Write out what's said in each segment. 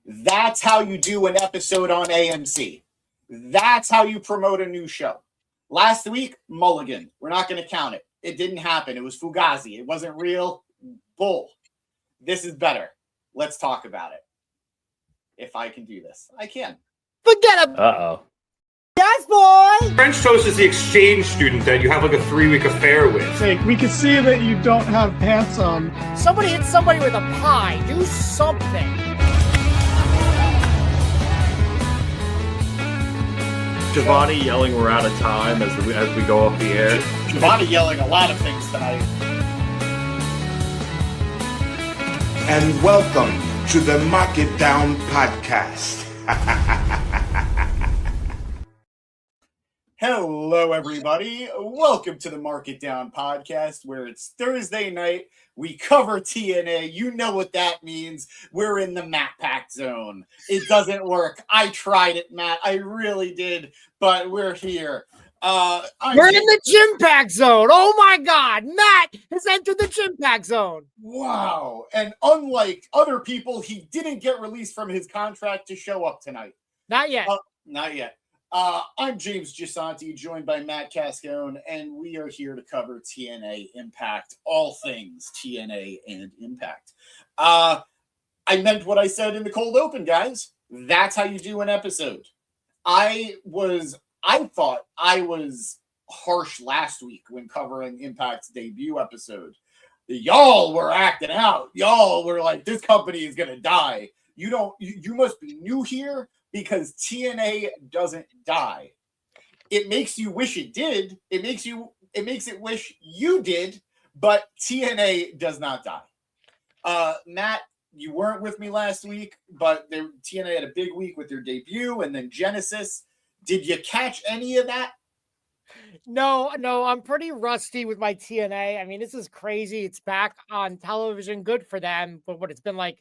That's how you do an episode on AMC. That's how you promote a new show. Last week, Mulligan. We're not going to count it. It didn't happen. It was Fugazi. It wasn't real. Bull. This is better. Let's talk about it. If I can do this, I can. Forget it. Uh-oh. Yes, boy! French toast is the exchange student that you have like a 3-week affair with. Hey, we can see that you don't have pants on. Somebody hit somebody with a pie. Do something. Giovanni yelling we're out of time as we go off the air. Giovanni yelling a lot of things tonight. And welcome to the Mark It Down podcast. Hello, everybody. Welcome to the Mark It Down podcast, where it's Thursday night. We cover TNA. You know what that means. We're in the Matt Pack zone. It doesn't work. I tried it, Matt. I really did, but we're here. We're in the gym pack zone. Oh my God, Matt has entered the gym pack zone. Wow. And unlike other people, he didn't get released from his contract to show up tonight. Not yet. Not yet. I'm James Gisanti, joined by Matt Cascone, and we are here to cover TNA Impact, all things TNA and Impact. I meant what I said in the cold open, guys. That's how you do an episode. I thought I was harsh last week when covering Impact's debut episode. Y'all were acting out. Y'all were like, this company is going to die. You must be new here because TNA doesn't die. It makes you wish it did. It makes it wish you did, but TNA does not die. Matt, you weren't with me last week, but TNA had a big week with their debut and then Genesis. Did you catch any of that? No, I'm pretty rusty with my TNA. I mean, this is crazy. It's back on television. Good for them. But it's been like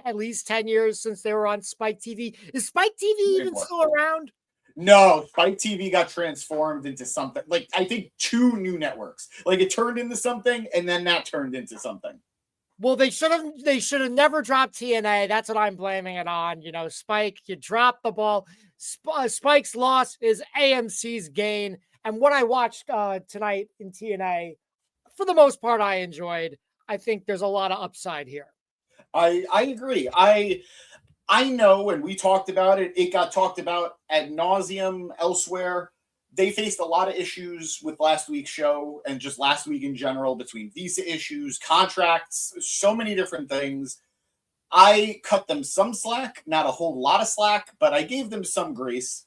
at least 10 years since they were on Spike TV. Is Spike TV even still around? No, Spike TV got transformed into something. Like, I think 2 new networks. Like, it turned into something, and then that turned into something. Well, they should have never dropped TNA. That's what I'm blaming it on. You know, Spike, you dropped the ball. Spike's loss is AMC's gain. And what I watched tonight in TNA, for the most part, I enjoyed. I think there's a lot of upside here. I agree. I know, and we talked about it. It got talked about ad nauseum elsewhere. They faced a lot of issues with last week's show and just last week in general, between visa issues, contracts, so many different things. I cut them some slack, not a whole lot of slack, but I gave them some grace.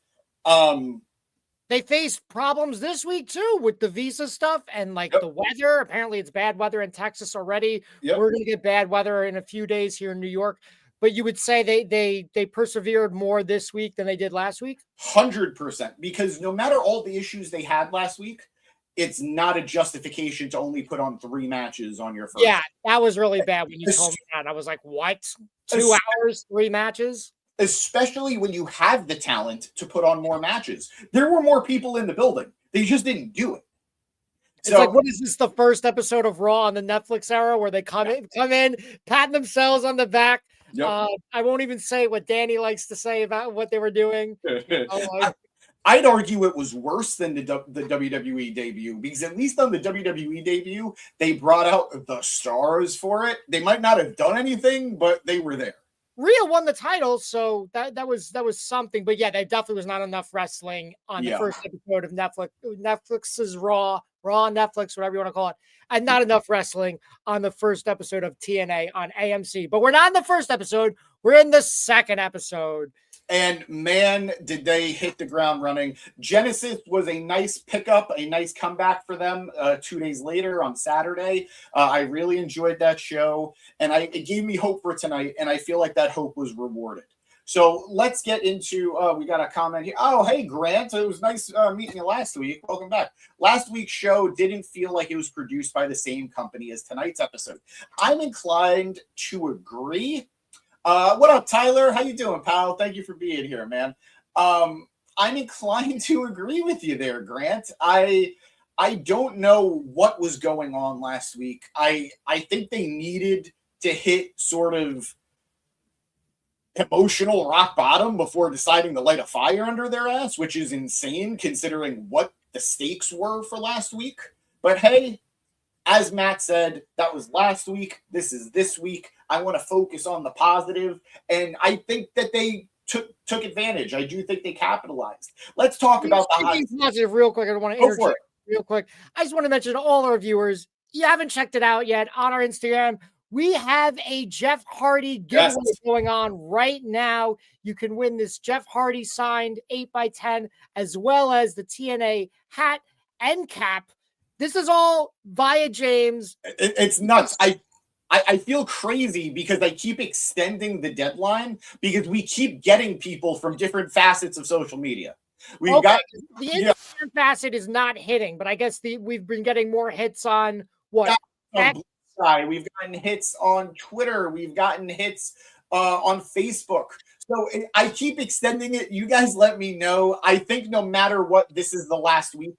They faced problems this week too with the visa stuff and the weather. Apparently it's bad weather in Texas already. Yep. We're going to get bad weather in a few days here in New York. But you would say they persevered more this week than they did last week? 100%. Because no matter all the issues they had last week, it's not a justification to only put on 3 matches on your first. Yeah, that was really bad when you told me that. I was like, what? 2 hours, 3 matches? Especially when you have the talent to put on more matches. There were more people in the building. They just didn't do it. It's like, what is this, the first episode of Raw on the Netflix era where they come in, patting themselves on the back? Yep. I won't even say what Danny likes to say about what they were doing. I'd argue it was worse than the WWE debut, because at least on the WWE debut, they brought out the stars for it. They might not have done anything, but they were there. Rhea won the title, so that was something. But yeah, there definitely was not enough wrestling on the first episode of Netflix's Raw on Netflix, whatever you want to call it, and not enough wrestling on the first episode of TNA on AMC. But we're not in the first episode; we're in the second episode. And man, did they hit the ground running. Genesis was a nice pickup, a nice comeback for them 2 days later on Saturday. I really enjoyed that show, and it gave me hope for tonight, and I feel like that hope was rewarded. So let's get into, we got a comment here. Oh, hey, Grant. It was nice meeting you last week. Welcome back. Last week's show didn't feel like it was produced by the same company as tonight's episode. I'm inclined to agree. What up, Tyler? How you doing, pal? Thank you for being here, man. I'm inclined to agree with you there, Grant. I don't know what was going on last week. I think they needed to hit sort of emotional rock bottom before deciding to light a fire under their ass, which is insane considering what the stakes were for last week. But hey, as Matt said, that was last week. This is this week. I want to focus on the positive, and I think that they took advantage. I do think they capitalized. Let's talk about the positive real quick. I don't want to interject real quick. I just want to mention to all our viewers, you haven't checked it out yet on our Instagram. We have a Jeff Hardy giveaway going on right now. You can win this Jeff Hardy signed 8x10, as well as the TNA hat and cap. This is all via James. It's nuts. I feel crazy because I keep extending the deadline because we keep getting people from different facets of social media. We've got the Instagram facet is not hitting, but I guess we've been getting more hits on what? We've gotten hits on Twitter. We've gotten hits on Facebook. So I keep extending it. You guys let me know. I think no matter what, this is the last week.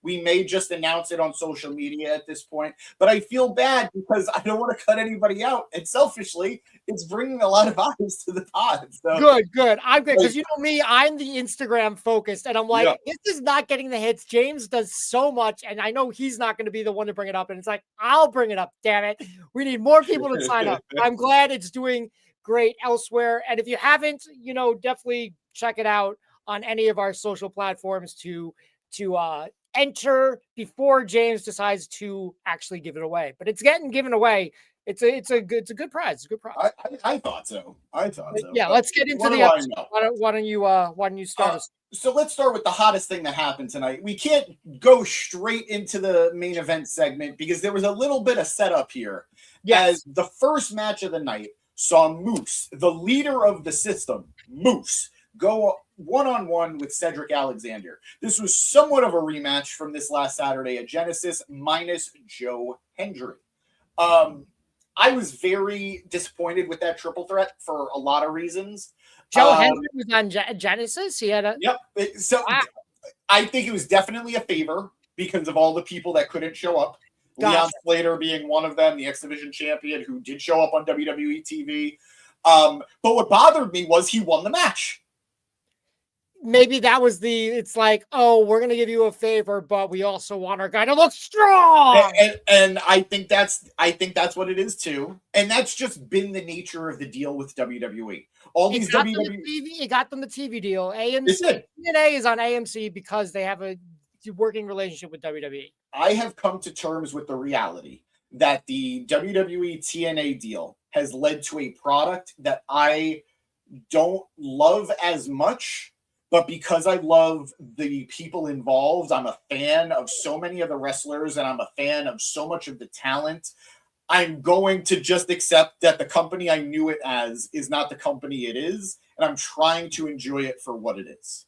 We may just announce it on social media at this point, but I feel bad because I don't want to cut anybody out. And selfishly, it's bringing a lot of eyes to the pod. So good. I'm good because you know me, I'm the Instagram focused, and I'm like, this is not getting the hits. James does so much, and I know he's not going to be the one to bring it up. And it's like, I'll bring it up. Damn it, we need more people to sign up. I'm glad it's doing great elsewhere, and if you haven't, definitely check it out on any of our social platforms to enter before James decides to actually give it away. But it's getting given away. It's a good prize. It's a good prize. I thought so. Yeah, let's get into the episode. Why don't you start us? So let's start with the hottest thing that happened tonight. We can't go straight into the main event segment because there was a little bit of setup here. Yes. As the first match of the night saw Moose, the leader of the system, Moose, go one-on-one with Cedric Alexander. This was somewhat of a rematch from this last Saturday at Genesis minus Joe Hendry. I was very disappointed with that triple threat for a lot of reasons. Joe Hendry was on Genesis. He had a I think it was definitely a favor because of all the people that couldn't show up. Gotcha. Leon Slater being one of them, the X Division champion who did show up on WWE TV. But what bothered me was he won the match. Maybe that was it's like, oh, we're going to give you a favor, but we also want our guy to look strong. And I think that's what it is too. And that's just been the nature of the deal with WWE. All these WWE, it got them the TV deal. AMC, TNA is on AMC because they have a working relationship with WWE. I have come to terms with the reality that the WWE TNA deal has led to a product that I don't love as much. But because I love the people involved, I'm a fan of so many of the wrestlers and I'm a fan of so much of the talent. I'm going to just accept that the company I knew it as is not the company it is. And I'm trying to enjoy it for what it is.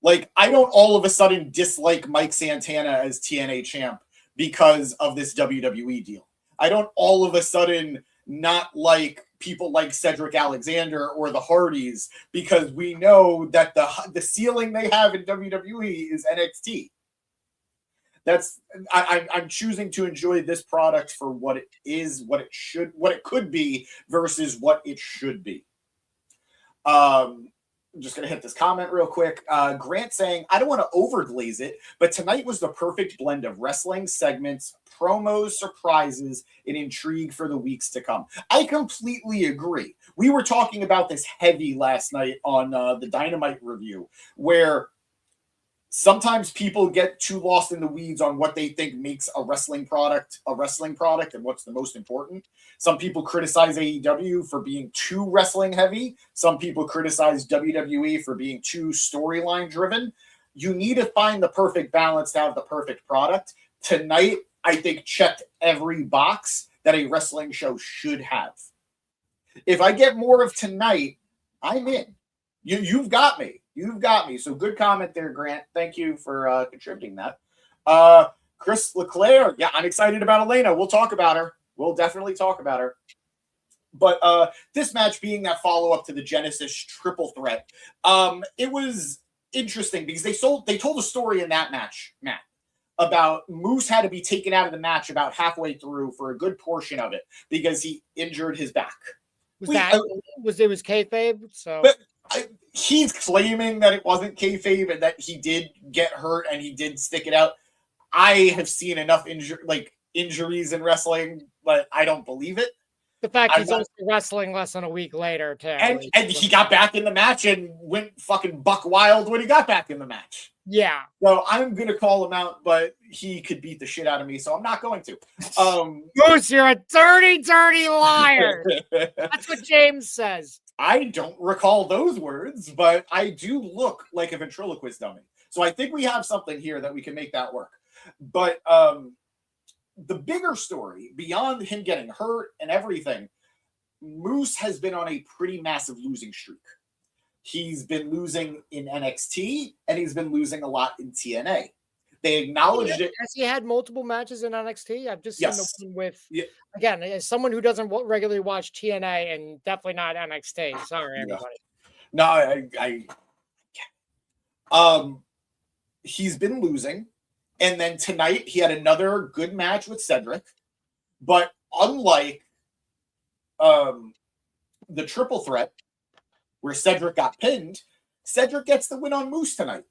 Like, I don't all of a sudden dislike Mike Santana as TNA champ because of this WWE deal. I don't all of a sudden not like people like Cedric Alexander or the Hardys because we know that the ceiling they have in WWE is NXT. I'm choosing to enjoy this product for what it is, what it could be versus what it should be. I'm just going to hit this comment real quick. Grant saying, I don't want to overglaze it, but tonight was the perfect blend of wrestling segments, promos, surprises, and intrigue for the weeks to come. I completely agree. We were talking about this heavy last night on the Dynamite review, where sometimes people get too lost in the weeds on what they think makes a wrestling product and what's the most important. Some people criticize AEW for being too wrestling heavy. Some people criticize WWE for being too storyline driven. You need to find the perfect balance to have the perfect product. Tonight, I think, checked every box that a wrestling show should have. If I get more of tonight, I'm in. You've got me. You've got me. So good comment there, Grant. Thank you for contributing that. Chris LeClaire. Yeah, I'm excited about Elena. We'll talk about her. We'll definitely talk about her. But this match being that follow-up to the Genesis triple threat, it was interesting because they told a story in that match, Matt, about Moose had to be taken out of the match about halfway through for a good portion of it because he injured his back. Was it was kayfabe? So but he's claiming that it wasn't kayfabe and that he did get hurt and he did stick it out. I have seen enough injuries in wrestling, but I don't believe it. The fact he's also wrestling less than a week later, too. And he got back in the match and went fucking buck wild when he got back in the match. Yeah. So I'm going to call him out, but he could beat the shit out of me, so I'm not going to. Moose, you're a dirty, dirty liar. That's what James says. I don't recall those words, but I do look like a ventriloquist dummy. So I think we have something here that we can make that work. But the bigger story, beyond him getting hurt and everything, Moose has been on a pretty massive losing streak. He's been losing in NXT, and he's been losing a lot in TNA. They acknowledged it. Has he had multiple matches in NXT? I've just seen the one with, yeah. Again, as someone who doesn't regularly watch TNA and definitely not NXT. Sorry, everybody. No, he's been losing. And then tonight he had another good match with Cedric. But unlike the triple threat where Cedric got pinned, Cedric gets the win on Moose tonight.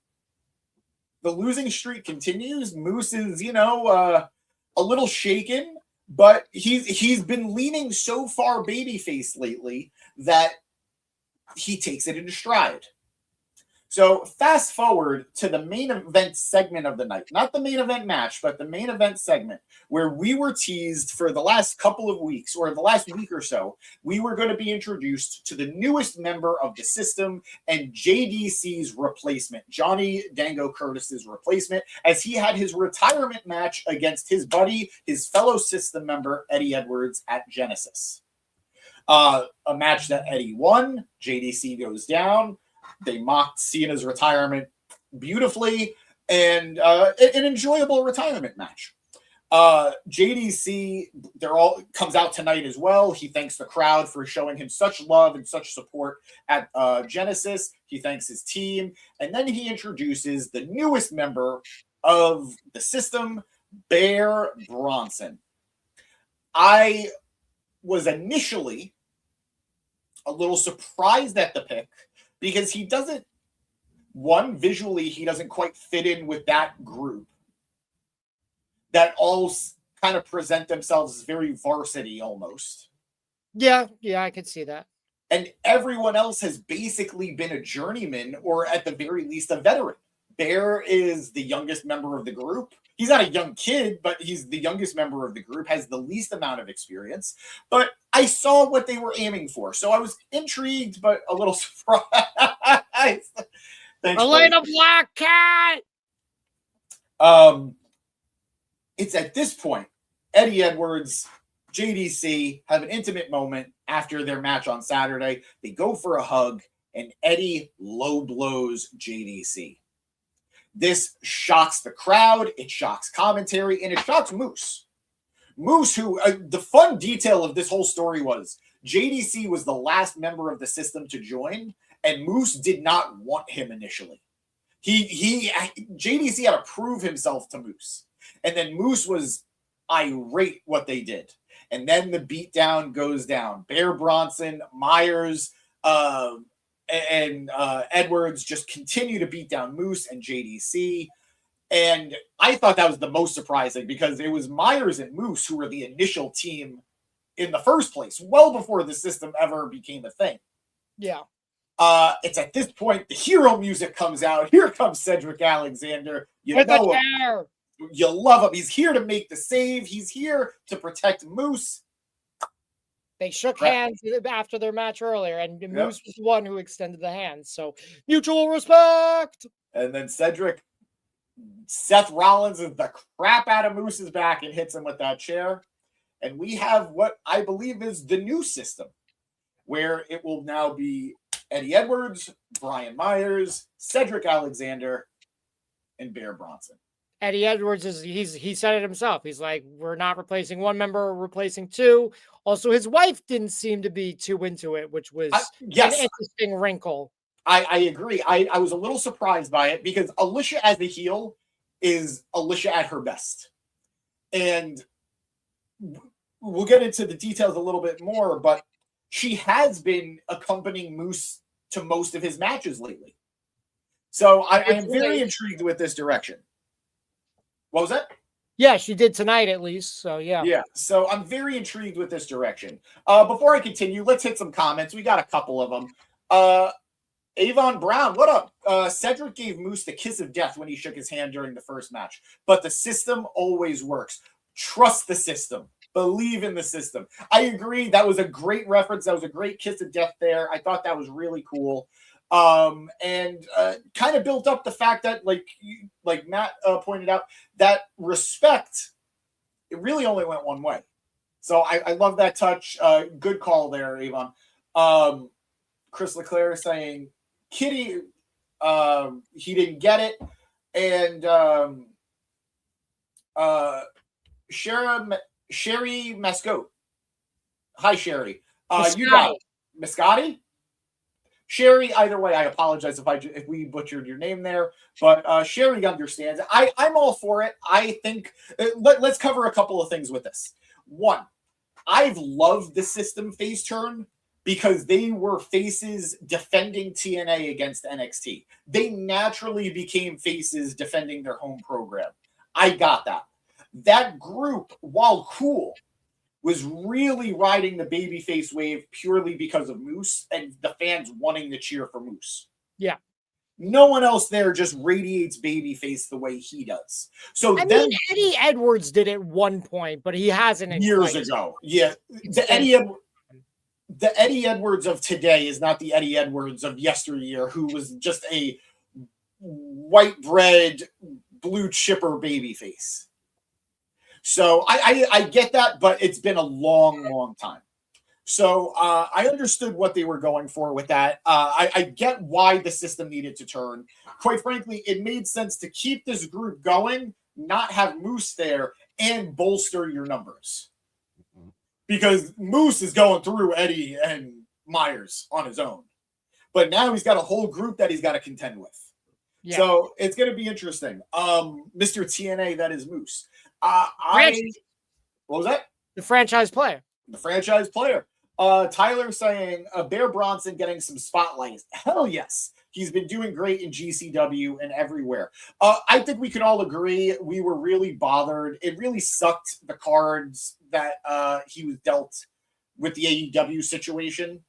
The losing streak continues. Moose is, a little shaken, but he's been leaning so far babyface lately that he takes it in stride. So fast forward to the main event segment of the night, not the main event match, but the main event segment where we were teased for the last couple of weeks or the last week or so, we were going to be introduced to the newest member of the system and JDC's replacement, Johnny Dango Curtis's replacement, as he had his retirement match against his buddy, his fellow system member, Eddie Edwards at Genesis. A match that Eddie won, JDC goes down. They mocked Cena's retirement beautifully, and an enjoyable retirement match. JDC, comes out tonight as well. He thanks the crowd for showing him such love and such support at Genesis. He thanks his team, and then he introduces the newest member of the system, Bear Bronson. I was initially a little surprised at the pick, because he doesn't, visually, he doesn't quite fit in with that group that all kind of present themselves as very varsity almost. Yeah, I could see that. And everyone else has basically been a journeyman or at the very least a veteran. Bear is the youngest member of the group. He's not a young kid, but he's the youngest member of the group, has the least amount of experience. But I saw what they were aiming for. So I was intrigued, but a little surprised. Thanks, Elena Black Cat! It's at this point, Eddie Edwards, JDC have an intimate moment after their match on Saturday. They go for a hug, and Eddie low blows JDC. This shocks the crowd, it shocks commentary, and it shocks Moose. Moose, who the fun detail of this whole story was JDC was the last member of the system to join, and Moose did not want him initially. JDC had to prove himself to Moose, and then Moose was irate what they did, and then the beatdown goes down. Bear Bronson, Myers, and Edwards just continue to beat down Moose and JDC. And I thought that was the most surprising because it was Myers and Moose who were the initial team in the first place, well before the system ever became a thing. Yeah. It's at this point the hero music comes out. Here comes Cedric Alexander. You know him. You love him. He's here to make the save. He's here to protect Moose. They shook hands after their match earlier, and Moose was the one who extended the hand. So mutual respect. And then Seth Rollins is the crap out of Moose's back and hits him with that chair. And we have what I believe is the new system, where it will now be Eddie Edwards, Brian Myers, Cedric Alexander, and Bear Bronson. Eddie Edwards he said it himself. He's like, we're not replacing one member, we're replacing two. Also, his wife didn't seem to be too into it, which was an interesting wrinkle. I agree. I was a little surprised by it because Alicia as the heel is Alicia at her best. And we'll get into the details a little bit more, but she has been accompanying Moose to most of his matches lately. So I am very intrigued with this direction. What was that? Yeah, she did tonight at least. So yeah. Yeah. So I'm very intrigued with this direction. Before I continue, let's hit some comments. We got a couple of them. Avon Brown, what up? Cedric gave Moose the kiss of death when he shook his hand during the first match, but the system always works. Trust the system. Believe in the system. I agree. That was a great reference. That was a great kiss of death there. I thought that was really cool. And kind of built up the fact that, like Matt pointed out, that respect, it really only went one way. So I love that touch. Good call there, Avon. Chris Leclerc saying, Kitty, he didn't get it. And Sherry Mascotte. Hi, Sherry. You got it. Mascotti? Sherry, either way, I apologize if we butchered your name there, but Sherry understands. I'm all for it. I think let's cover a couple of things with this. One, I've loved the system face turn because they were faces defending TNA against NXT. They naturally became faces defending their home program. I got that. That group, while cool, was really riding the babyface wave purely because of Moose and the fans wanting to cheer for Moose. Yeah. No one else there just radiates babyface the way he does. So I mean, Eddie Edwards did at one point, but he hasn't in years ago. Yeah. The Eddie Edwards of today is not the Eddie Edwards of yesteryear, who was just a white bread, blue chipper babyface. So I get that, but it's been a long, long time. So I understood what they were going for with that. I get why the system needed to turn. Quite frankly, it made sense to keep this group going, not have Moose there, and bolster your numbers. Because Moose is going through Eddie and Myers on his own. But now he's got a whole group that he's got to contend with. Yeah. So it's going to be interesting. Mr. TNA, that is Moose. What was that? The franchise player. The franchise player. Tyler saying Bear Bronson getting some spotlights. Hell yes. He's been doing great in GCW and everywhere. I think we can all agree we were really bothered. It really sucked the cards that he was dealt with the AEW situation.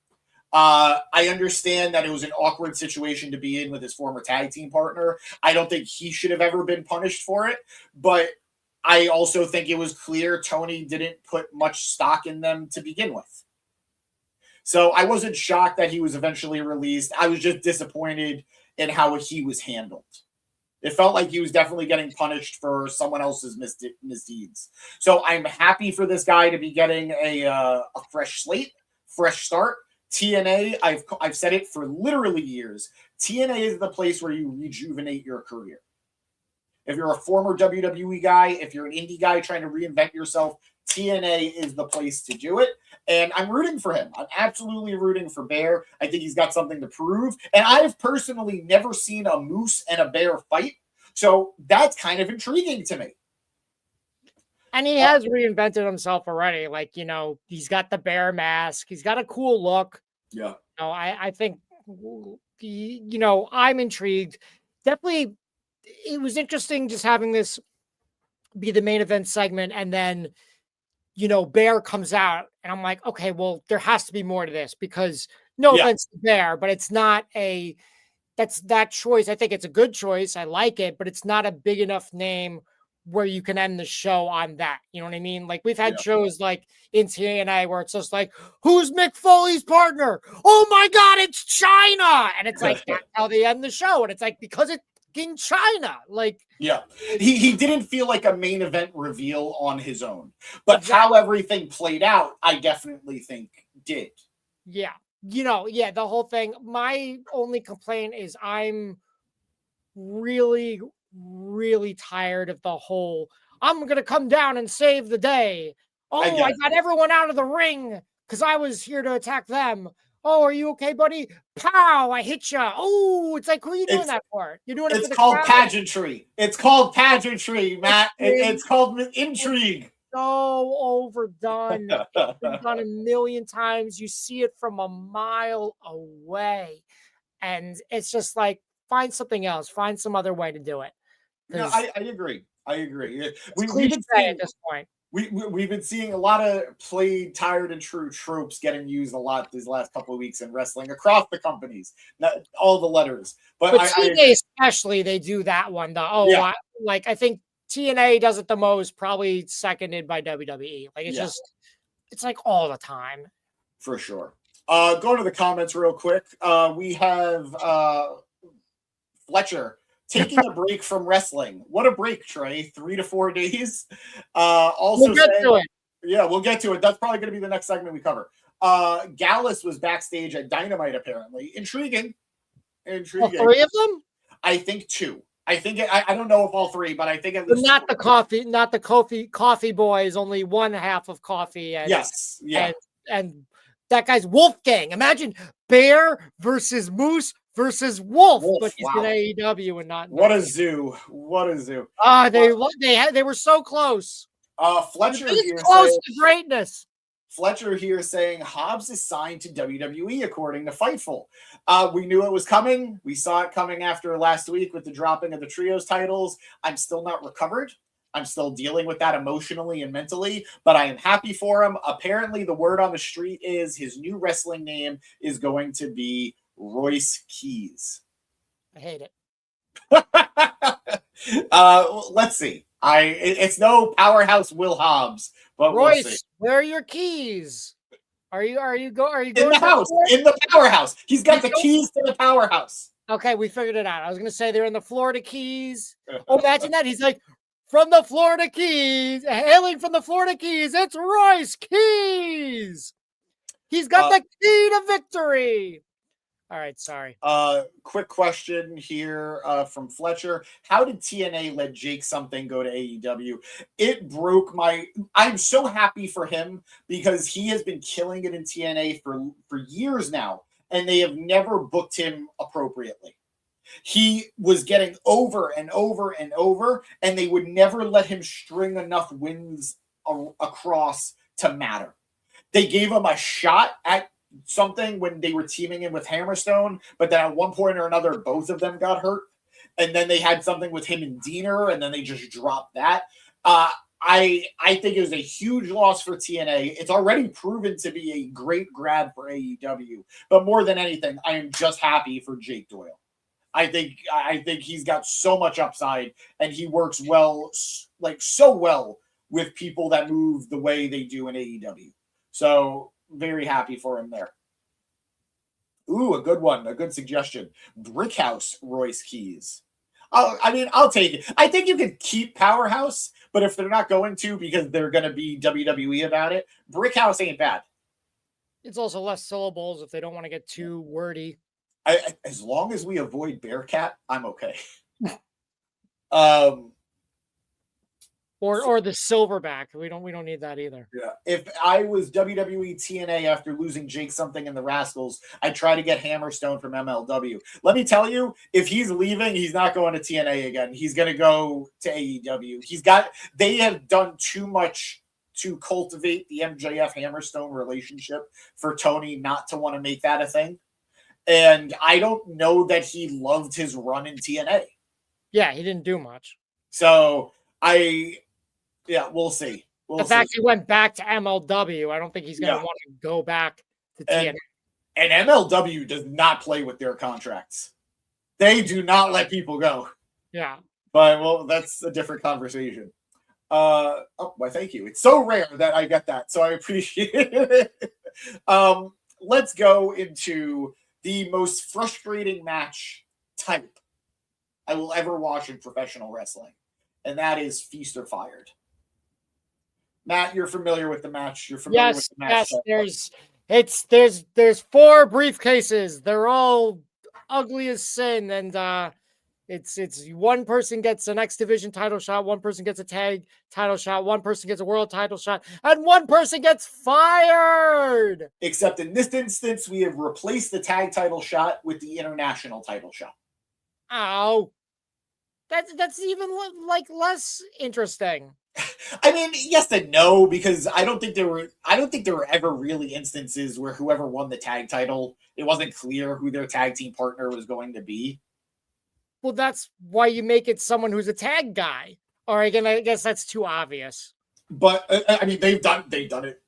I understand that it was an awkward situation to be in with his former tag team partner. I don't think he should have ever been punished for it, but I also think it was clear Tony didn't put much stock in them to begin with. So I wasn't shocked that he was eventually released. I was just disappointed in how he was handled. It felt like he was definitely getting punished for someone else's misdeeds. So I'm happy for this guy to be getting a fresh slate, fresh start. TNA, I've said it for literally years. TNA is the place where you rejuvenate your career. If you're a former WWE guy, if you're an indie guy trying to reinvent yourself, TNA is the place to do it. And I'm rooting for him. I'm absolutely rooting for Bear. I think he's got something to prove. And I've personally never seen a Moose and a Bear fight. So that's kind of intriguing to me. And he has reinvented himself already. Like, you know, he's got the bear mask. He's got a cool look. Yeah. You know, I think, you know, I'm intrigued. Definitely, it was interesting just having this be the main event segment. And then, you know, Bear comes out. And I'm like, okay, well, there has to be more to this because no offense to Bear, but it's not that's that choice. I think it's a good choice. I like it, but it's not a big enough name where you can end the show on that. You know what I mean? Like we've had shows like in TNA where it's just like, who's Mick Foley's partner? Oh my God, it's China. And it's like, that's how they end the show. And it's like, because it's in China. Like, he didn't feel like a main event reveal on his own, but how everything played out, I definitely think did. Yeah. You know, the whole thing. My only complaint is I'm really, really tired of the whole, I'm going to come down and save the day. Oh, I got everyone out of the ring because I was here to attack them. Oh, are you okay, buddy? Pow, I hit you. Oh, it's like, who are you doing that for? You're doing it for the called crowd? Pageantry. It's called pageantry, Matt. It's called intrigue. so overdone. It's been done a million times. You see it from a mile away. And it's just like, find something else. Find some other way to do it. No, I agree. I agree. It's cliche at this point. We've been seeing a lot of played, tired, and true tropes getting used a lot these last couple of weeks in wrestling across the companies, not all the letters. But TNA especially, they do that one. I think TNA does it the most, probably seconded by WWE. Like it's like all the time. For sure. Going to the comments real quick. We have Fletcher taking a break from wrestling. What a break, Trey. 3 to 4 days. Also, we'll get to it. Yeah, we'll get to it. That's probably going to be the next segment we cover. Gallus was backstage at Dynamite, apparently. Intriguing. All 3 of them? I think 2. I think I don't know if all 3, but I think at least. Not the coffee boys. Only one half of coffee. And, yes. Yeah. And that guy's Wolfgang. Imagine Bear versus Moose versus Wolf, but he's in AEW and not. What a zoo! What a zoo! They were so close. Fletcher here close to greatness. Fletcher here saying Hobbs is signed to WWE according to Fightful. We knew it was coming. We saw it coming after last week with the dropping of the trios titles. I'm still not recovered. I'm still dealing with that emotionally and mentally, but I am happy for him. Apparently, the word on the street is his new wrestling name is going to be Royce Keys. I hate it. Let's see. It's no Powerhouse Will Hobbs, but Royce, we'll see. Where are your keys? Are you going in the house? In the Powerhouse. He's got the keys to the Powerhouse. Okay, we figured it out. I was going to say they're in the Florida Keys. Oh, imagine that. He's like, from the Florida Keys, hailing from the Florida Keys, it's Royce Keys. He's got the key to victory. All right, sorry. Quick question here from Fletcher. How did TNA let Jake something go to AEW? It broke my... I'm so happy for him because he has been killing it in TNA for years now, and they have never booked him appropriately. He was getting over and over and over, and they would never let him string enough wins across to matter. They gave him a shot at something when they were teaming in with Hammerstone, but then at one point or another, both of them got hurt. And then they had something with him and Diener, and then they just dropped that. I think it was a huge loss for TNA. It's already proven to be a great grab for AEW. But more than anything, I am just happy for Jake Doyle. I think he's got so much upside, and he works well, like so well with people that move the way they do in AEW. So very happy for him there. Ooh, a good one. A good suggestion. Brickhouse Royce Keys. I'll take it. I think you could keep Powerhouse, but if they're not going to because they're going to be WWE about it, Brickhouse ain't bad. It's also less syllables if they don't want to get too wordy. As long as we avoid Bearcat, I'm okay. Or the silverback. We don't need that either. Yeah. If I was WWE TNA after losing Jake something in the Rascals, I'd try to get Hammerstone from MLW. Let me tell you, if he's leaving, he's not going to TNA again. He's going to go to AEW. They have done too much to cultivate the MJF Hammerstone relationship for Tony not to want to make that a thing. And I don't know that he loved his run in TNA. Yeah, he didn't do much. So we'll see. The fact he went back to MLW, I don't think he's going to want to go back to TNA. And MLW does not play with their contracts. They do not let people go. Yeah. But, that's a different conversation. Thank you. It's so rare that I get that, so I appreciate it. Let's go into the most frustrating match type I will ever watch in professional wrestling, and that is Feast or Fired. Matt, you're familiar with the match. You're familiar with the match. Yes. There's 4 briefcases. They're all ugly as sin, and it's one person gets an X Division title shot, one person gets a tag title shot, one person gets a world title shot, and one person gets fired. Except in this instance, we have replaced the tag title shot with the international title shot. Oh, that's even like less interesting. I mean, yes and no, because I don't think there were ever really instances where whoever won the tag title, it wasn't clear who their tag team partner was going to be. Well, that's why you make it someone who's a tag guy. Or again, I guess that's too obvious. But I mean, they've done it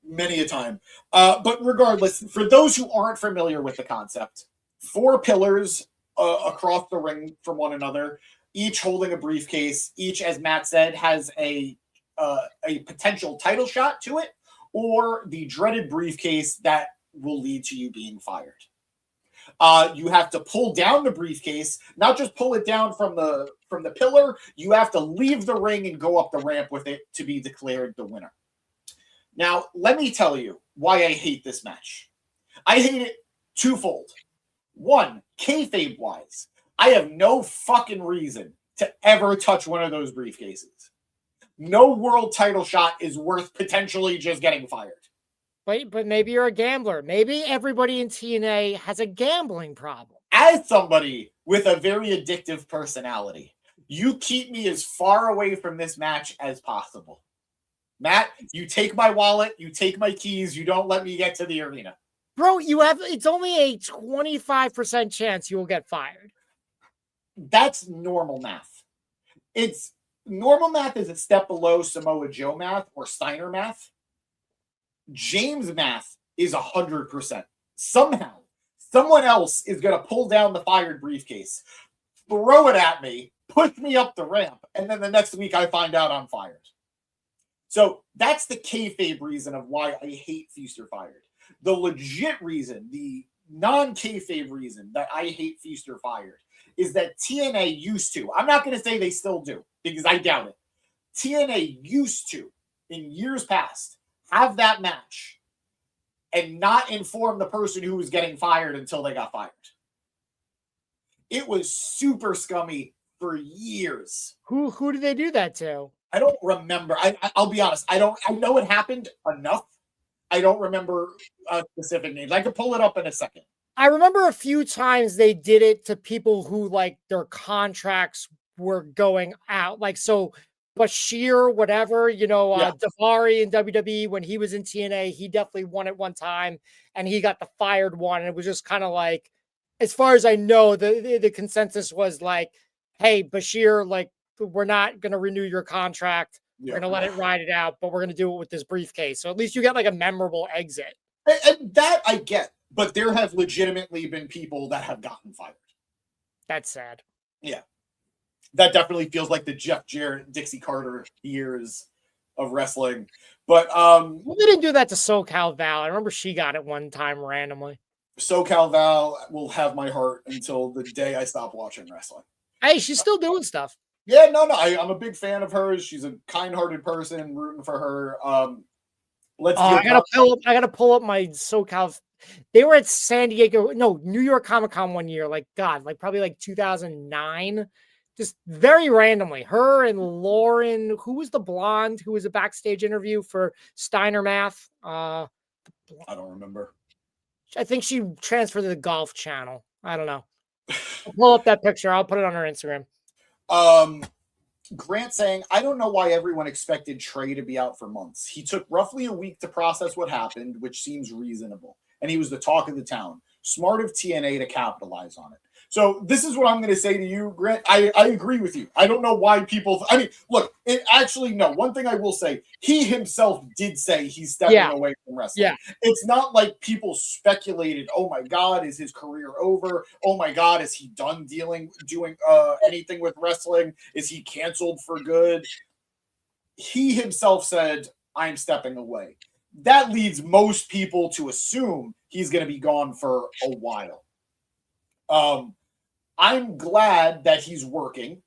many a time. But regardless, for those who aren't familiar with the concept, 4 pillars across the ring from one another, each holding a briefcase. Each, as Matt said, has a potential title shot to it, or the dreaded briefcase that will lead to you being fired. You have to pull down the briefcase, not just pull it down from the pillar. You have to leave the ring and go up the ramp with it to be declared the winner. Now, let me tell you why I hate this match. I hate it twofold. One, kayfabe wise, I have no fucking reason to ever touch one of those briefcases. No world title shot is worth potentially just getting fired. But maybe you're a gambler. Maybe everybody in TNA has a gambling problem. As somebody with a very addictive personality, you keep me as far away from this match as possible. Matt, you take my wallet, you take my keys, you don't let me get to the arena. Bro, it's only a 25% chance you will get fired. That's normal math. It's normal math is a step below Samoa Joe math or Steiner math. James math is 100%. Somehow, someone else is going to pull down the fired briefcase, throw it at me, push me up the ramp, and then the next week I find out I'm fired. So that's the kayfabe reason of why I hate Feast or Fired. The legit reason, the non-kayfabe reason that I hate Feast or Fired is that TNA used to, I'm not going to say they still do, because I doubt it. TNA used to, in years past, have that match and not inform the person who was getting fired until they got fired. It was super scummy for years. Who did they do that to? I don't remember. I'll be honest. I know it happened enough. I don't remember specific names. I could pull it up in a second. I remember a few times they did it to people who like their contracts were going out. Like, so Bashir, whatever, Davari in WWE, when he was in TNA, he definitely won it one time and he got the fired one. And it was just kind of like, as far as I know, the consensus was like, hey, Bashir, like, we're not going to renew your contract. We're going to let it ride it out, but we're going to do it with this briefcase. So at least you get like a memorable exit. And that I get, but there have legitimately been people that have gotten fired. That's sad. Yeah. That definitely feels like the Jeff Jarrett, Dixie Carter years of wrestling. But we didn't do that to SoCal Val. I remember she got it one time randomly. SoCal Val will have my heart until the day I stop watching wrestling. Hey, she's still doing stuff. Yeah, no, I'm a big fan of hers. She's a kind-hearted person, rooting for her. I gotta pull up my SoCal. They were at New York Comic Con one year. Like probably like 2009. Just very randomly, her and Lauren, who was the blonde, who was a backstage interview for Steiner Math. I don't remember. I think she transferred to the Golf Channel. I don't know. I'll pull up that picture. I'll put it on her Instagram. Grant saying, I don't know why everyone expected Trey to be out for months. He took roughly a week to process what happened, which seems reasonable. And he was the talk of the town. Smart of TNA to capitalize on it. So this is what I'm going to say to you, Grant. I agree with you. I don't know why people... look, one thing I will say, he himself did say he's stepping away from wrestling. Yeah. It's not like people speculated, oh my God, is his career over? Oh my God, is he done doing anything with wrestling? Is he canceled for good? He himself said, I'm stepping away. That leads most people to assume he's going to be gone for a while. I'm glad that he's working.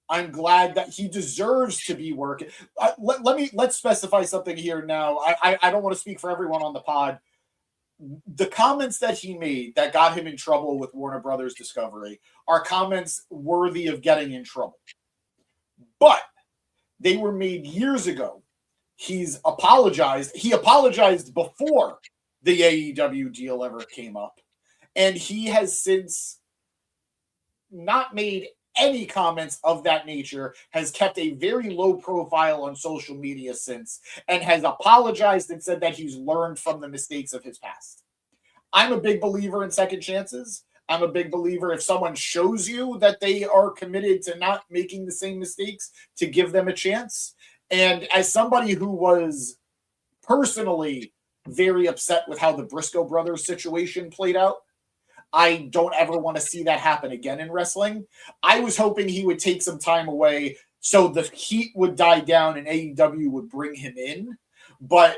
I'm glad that he deserves to be working. Let's specify something here now. I don't want to speak for everyone on the pod. The comments that he made that got him in trouble with Warner Brothers Discovery are comments worthy of getting in trouble. But they were made years ago. He's apologized. He apologized before the AEW deal ever came up. And he has since not made any comments of that nature, has kept a very low profile on social media since, and has apologized and said that he's learned from the mistakes of his past. I'm a big believer in second chances. I'm a big believer if someone shows you that they are committed to not making the same mistakes, to give them a chance. And as somebody who was personally very upset with how the Briscoe brothers situation played out, I don't ever want to see that happen again in wrestling. I was hoping he would take some time away so the heat would die down and AEW would bring him in. But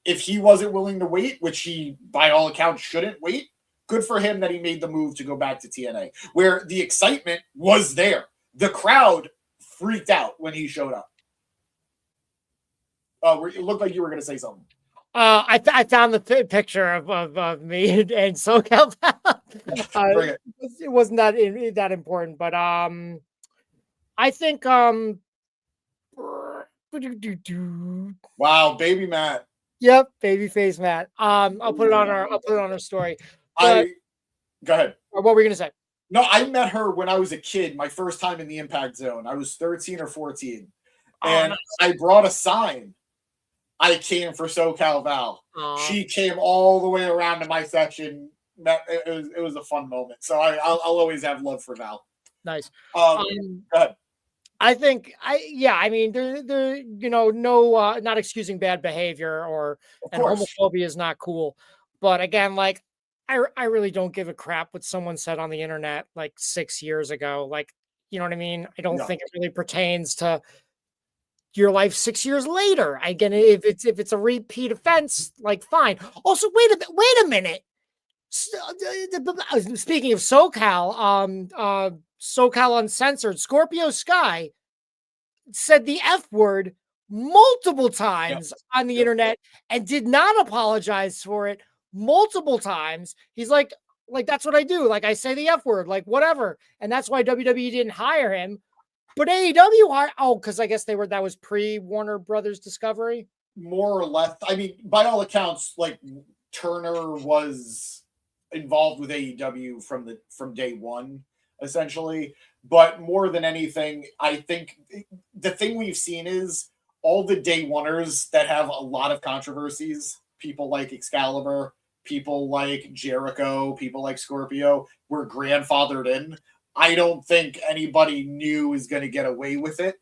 if he wasn't willing to wait, which he, by all accounts, shouldn't wait, good for him that he made the move to go back to TNA, where the excitement was there. The crowd freaked out when he showed up. It looked like you were going to say something. I found the picture of me and SoCal. It wasn't that important, but I think wow, baby Matt. Yep, babyface Matt. I'll put it on our story. Go ahead. What were we gonna say? No, I met her when I was a kid. My first time in the Impact Zone. I was 13 or 14, and nice. I brought a sign. I came for SoCal Val. She came all the way around to my section. It was a fun moment. So I'll always have love for Val. Nice. Go ahead. I think I mean, there no not excusing bad behavior and homophobia is not cool. But again, like I really don't give a crap what someone said on the internet like 6 years ago. Like, you know what I mean? I don't think it really pertains to your life 6 years later. Again, if it's a repeat offense, like fine. Also, wait a minute. Speaking of SoCal, SoCal Uncensored, Scorpio Sky said the F word multiple times on the internet and did not apologize for it multiple times. He's like, that's what I do. Like, I say the F word, like whatever. And that's why WWE didn't hire him. But AEW because I guess that was pre-Warner Brothers Discovery. More or less. I mean, by all accounts, like Turner was involved with AEW from day one, essentially. But more than anything, I think the thing we've seen is all the day oneers that have a lot of controversies, people like Excalibur, people like Jericho, people like Scorpio, were grandfathered in. I don't think anybody new is going to get away with it.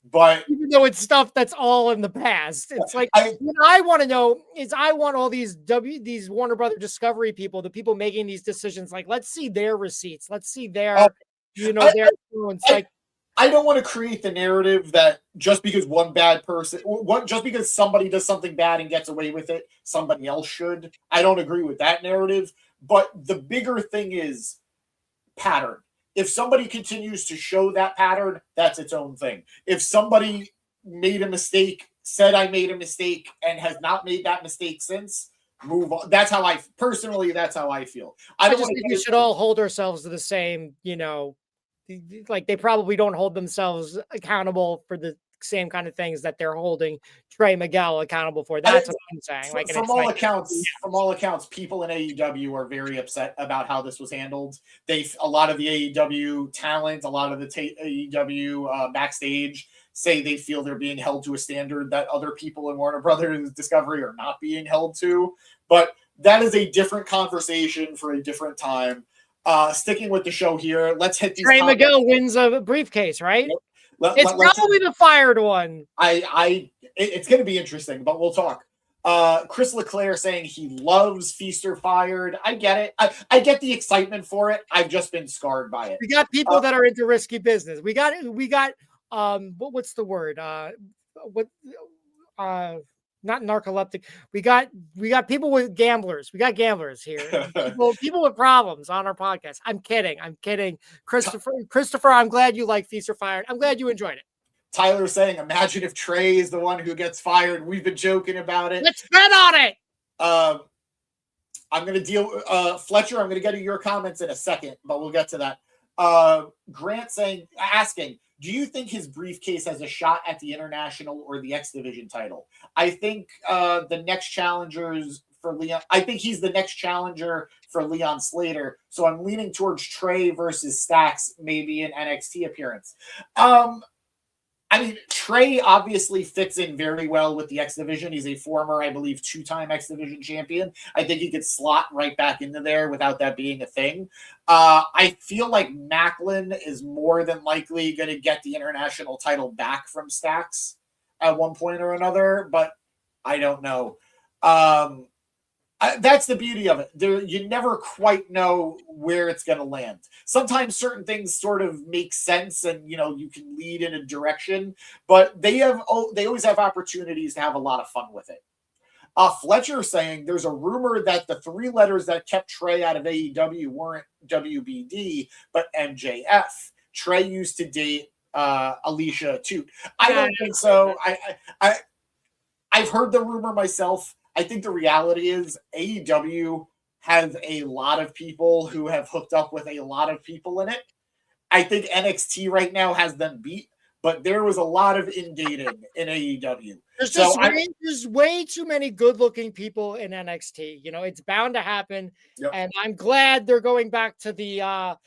But even though it's stuff that's all in the past, it's like what I want to know is I want all these Warner Brother Discovery people, the people making these decisions, like let's see their receipts, let's see their their influence. I don't want to create the narrative that just because one bad person, just because somebody does something bad and gets away with it, somebody else should. I don't agree with that narrative. But the bigger thing is pattern. If somebody continues to show that pattern, that's its own thing. If somebody made a mistake, said I made a mistake, and has not made that mistake since, move on. That's how I feel. I just think we should all hold ourselves to the same, like they probably don't hold themselves accountable for the same kind of things that they're holding Trey Miguel accountable for. That's what I'm saying. Like from all accounts, people in AEW are very upset about how this was handled. A lot of the AEW talent, a lot of the AEW backstage say they feel they're being held to a standard that other people in Warner Brothers Discovery are not being held to. But that is a different conversation for a different time. Sticking with the show here, let's hit these. Trey Miguel wins a briefcase, right? It's probably the fired one. It's going to be interesting, but we'll talk. Chris LeClaire saying he loves Feast or Fired. I get it. I get the excitement for it. I've just been scarred by it. We got people that are into risky business. We got what's the word? Not narcoleptic. We got people with gamblers. We got gamblers here. people with problems on our podcast. I'm kidding. Christopher, I'm glad you like Feast or Fired. I'm glad you enjoyed it. Tyler saying, imagine if Trey is the one who gets fired. We've been joking about it. Let's bet on it. I'm going to Fletcher, I'm going to get to your comments in a second, but we'll get to that. Grant asking, do you think his briefcase has a shot at the international or the X Division title? I think the next challengers for Leon. I think he's the next challenger for Leon Slater. So I'm leaning towards Trey versus Stacks, maybe an NXT appearance. I mean, Trey obviously fits in very well with the X Division. He's a former, I believe, 2-time X Division champion. I think he could slot right back into there without that being a thing. I feel like Macklin is more than likely going to get the international title back from Stacks at one point or another, but I don't know. That's the beauty of it. You never quite know where it's going to land. Sometimes certain things sort of make sense and, you can lead in a direction, but they always have opportunities to have a lot of fun with it. Fletcher saying there's a rumor that the 3 letters that kept Trey out of AEW weren't WBD, but MJF. Trey used to date Alicia Toot. I don't think so. I've heard the rumor myself. I think the reality is AEW has a lot of people who have hooked up with a lot of people in it. I think NXT right now has them beat, but there was a lot of dating in AEW. There's way too many good-looking people in NXT. It's bound to happen, and I'm glad they're going back to the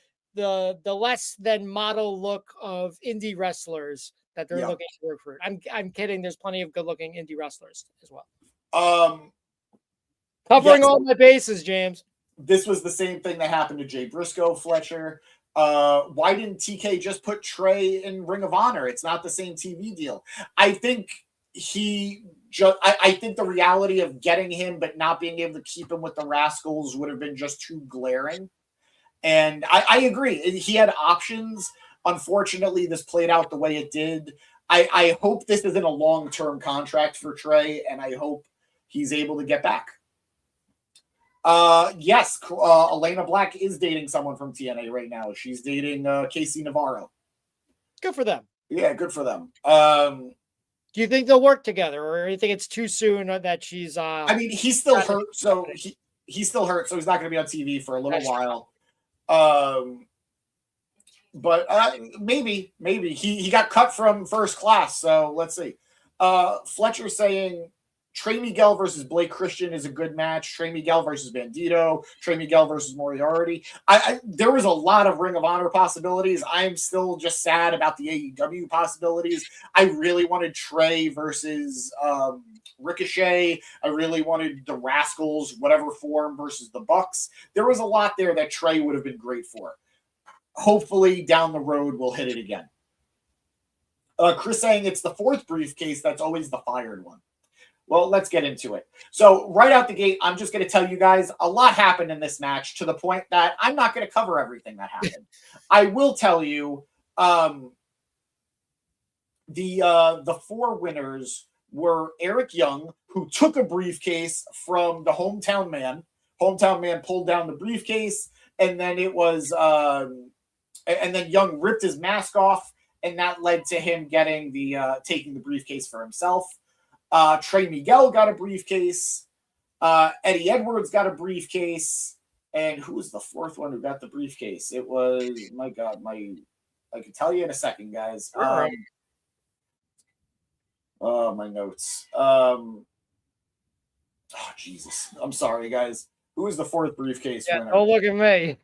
less than model look of indie wrestlers that they're looking to recruit. I'm kidding. There's plenty of good-looking indie wrestlers as well. Covering all my bases, James. This was the same thing that happened to Jay Briscoe, Fletcher. Why didn't TK just put Trey in Ring of Honor? It's not the same TV deal. I think I think the reality of getting him but not being able to keep him with the Rascals would have been just too glaring. And I agree. He had options. Unfortunately, this played out the way it did. I hope this isn't a long-term contract for Trey, and I hope he's able to get back. Yes, Elena Black is dating someone from TNA right now. She's dating Casey Navarro. Good for them. Yeah, good for them. Do you think they'll work together, or do you think it's too soon that she's? I mean, he's still hurt, so he's still hurt, so he's not going to be on TV for a little while. But maybe he got cut from First Class, so let's see. Fletcher saying Trey Miguel versus Blake Christian is a good match. Trey Miguel versus Bandito. Trey Miguel versus Moriarty. There was a lot of Ring of Honor possibilities. I'm still just sad about the AEW possibilities. I really wanted Trey versus Ricochet. I really wanted the Rascals, whatever form, versus the Bucks. There was a lot there that Trey would have been great for. Hopefully down the road we'll hit it again. Chris saying it's the 4th briefcase that's always the fired one. Well, let's get into it. So right out the gate, I'm just going to tell you guys a lot happened in this match to the point that I'm not going to cover everything that happened. I will tell you the 4 winners were Eric Young, who took a briefcase from the Hometown Man. Hometown Man pulled down the briefcase, and then it was and then Young ripped his mask off, and that led to him getting taking the briefcase for himself. Trey Miguel got a briefcase. Eddie Edwards got a briefcase. And who was the 4th one who got the briefcase? It was, my God, I can tell you in a second, guys. My notes. Oh, Jesus. I'm sorry, guys. Who was the 4th briefcase winner? Don't look at me.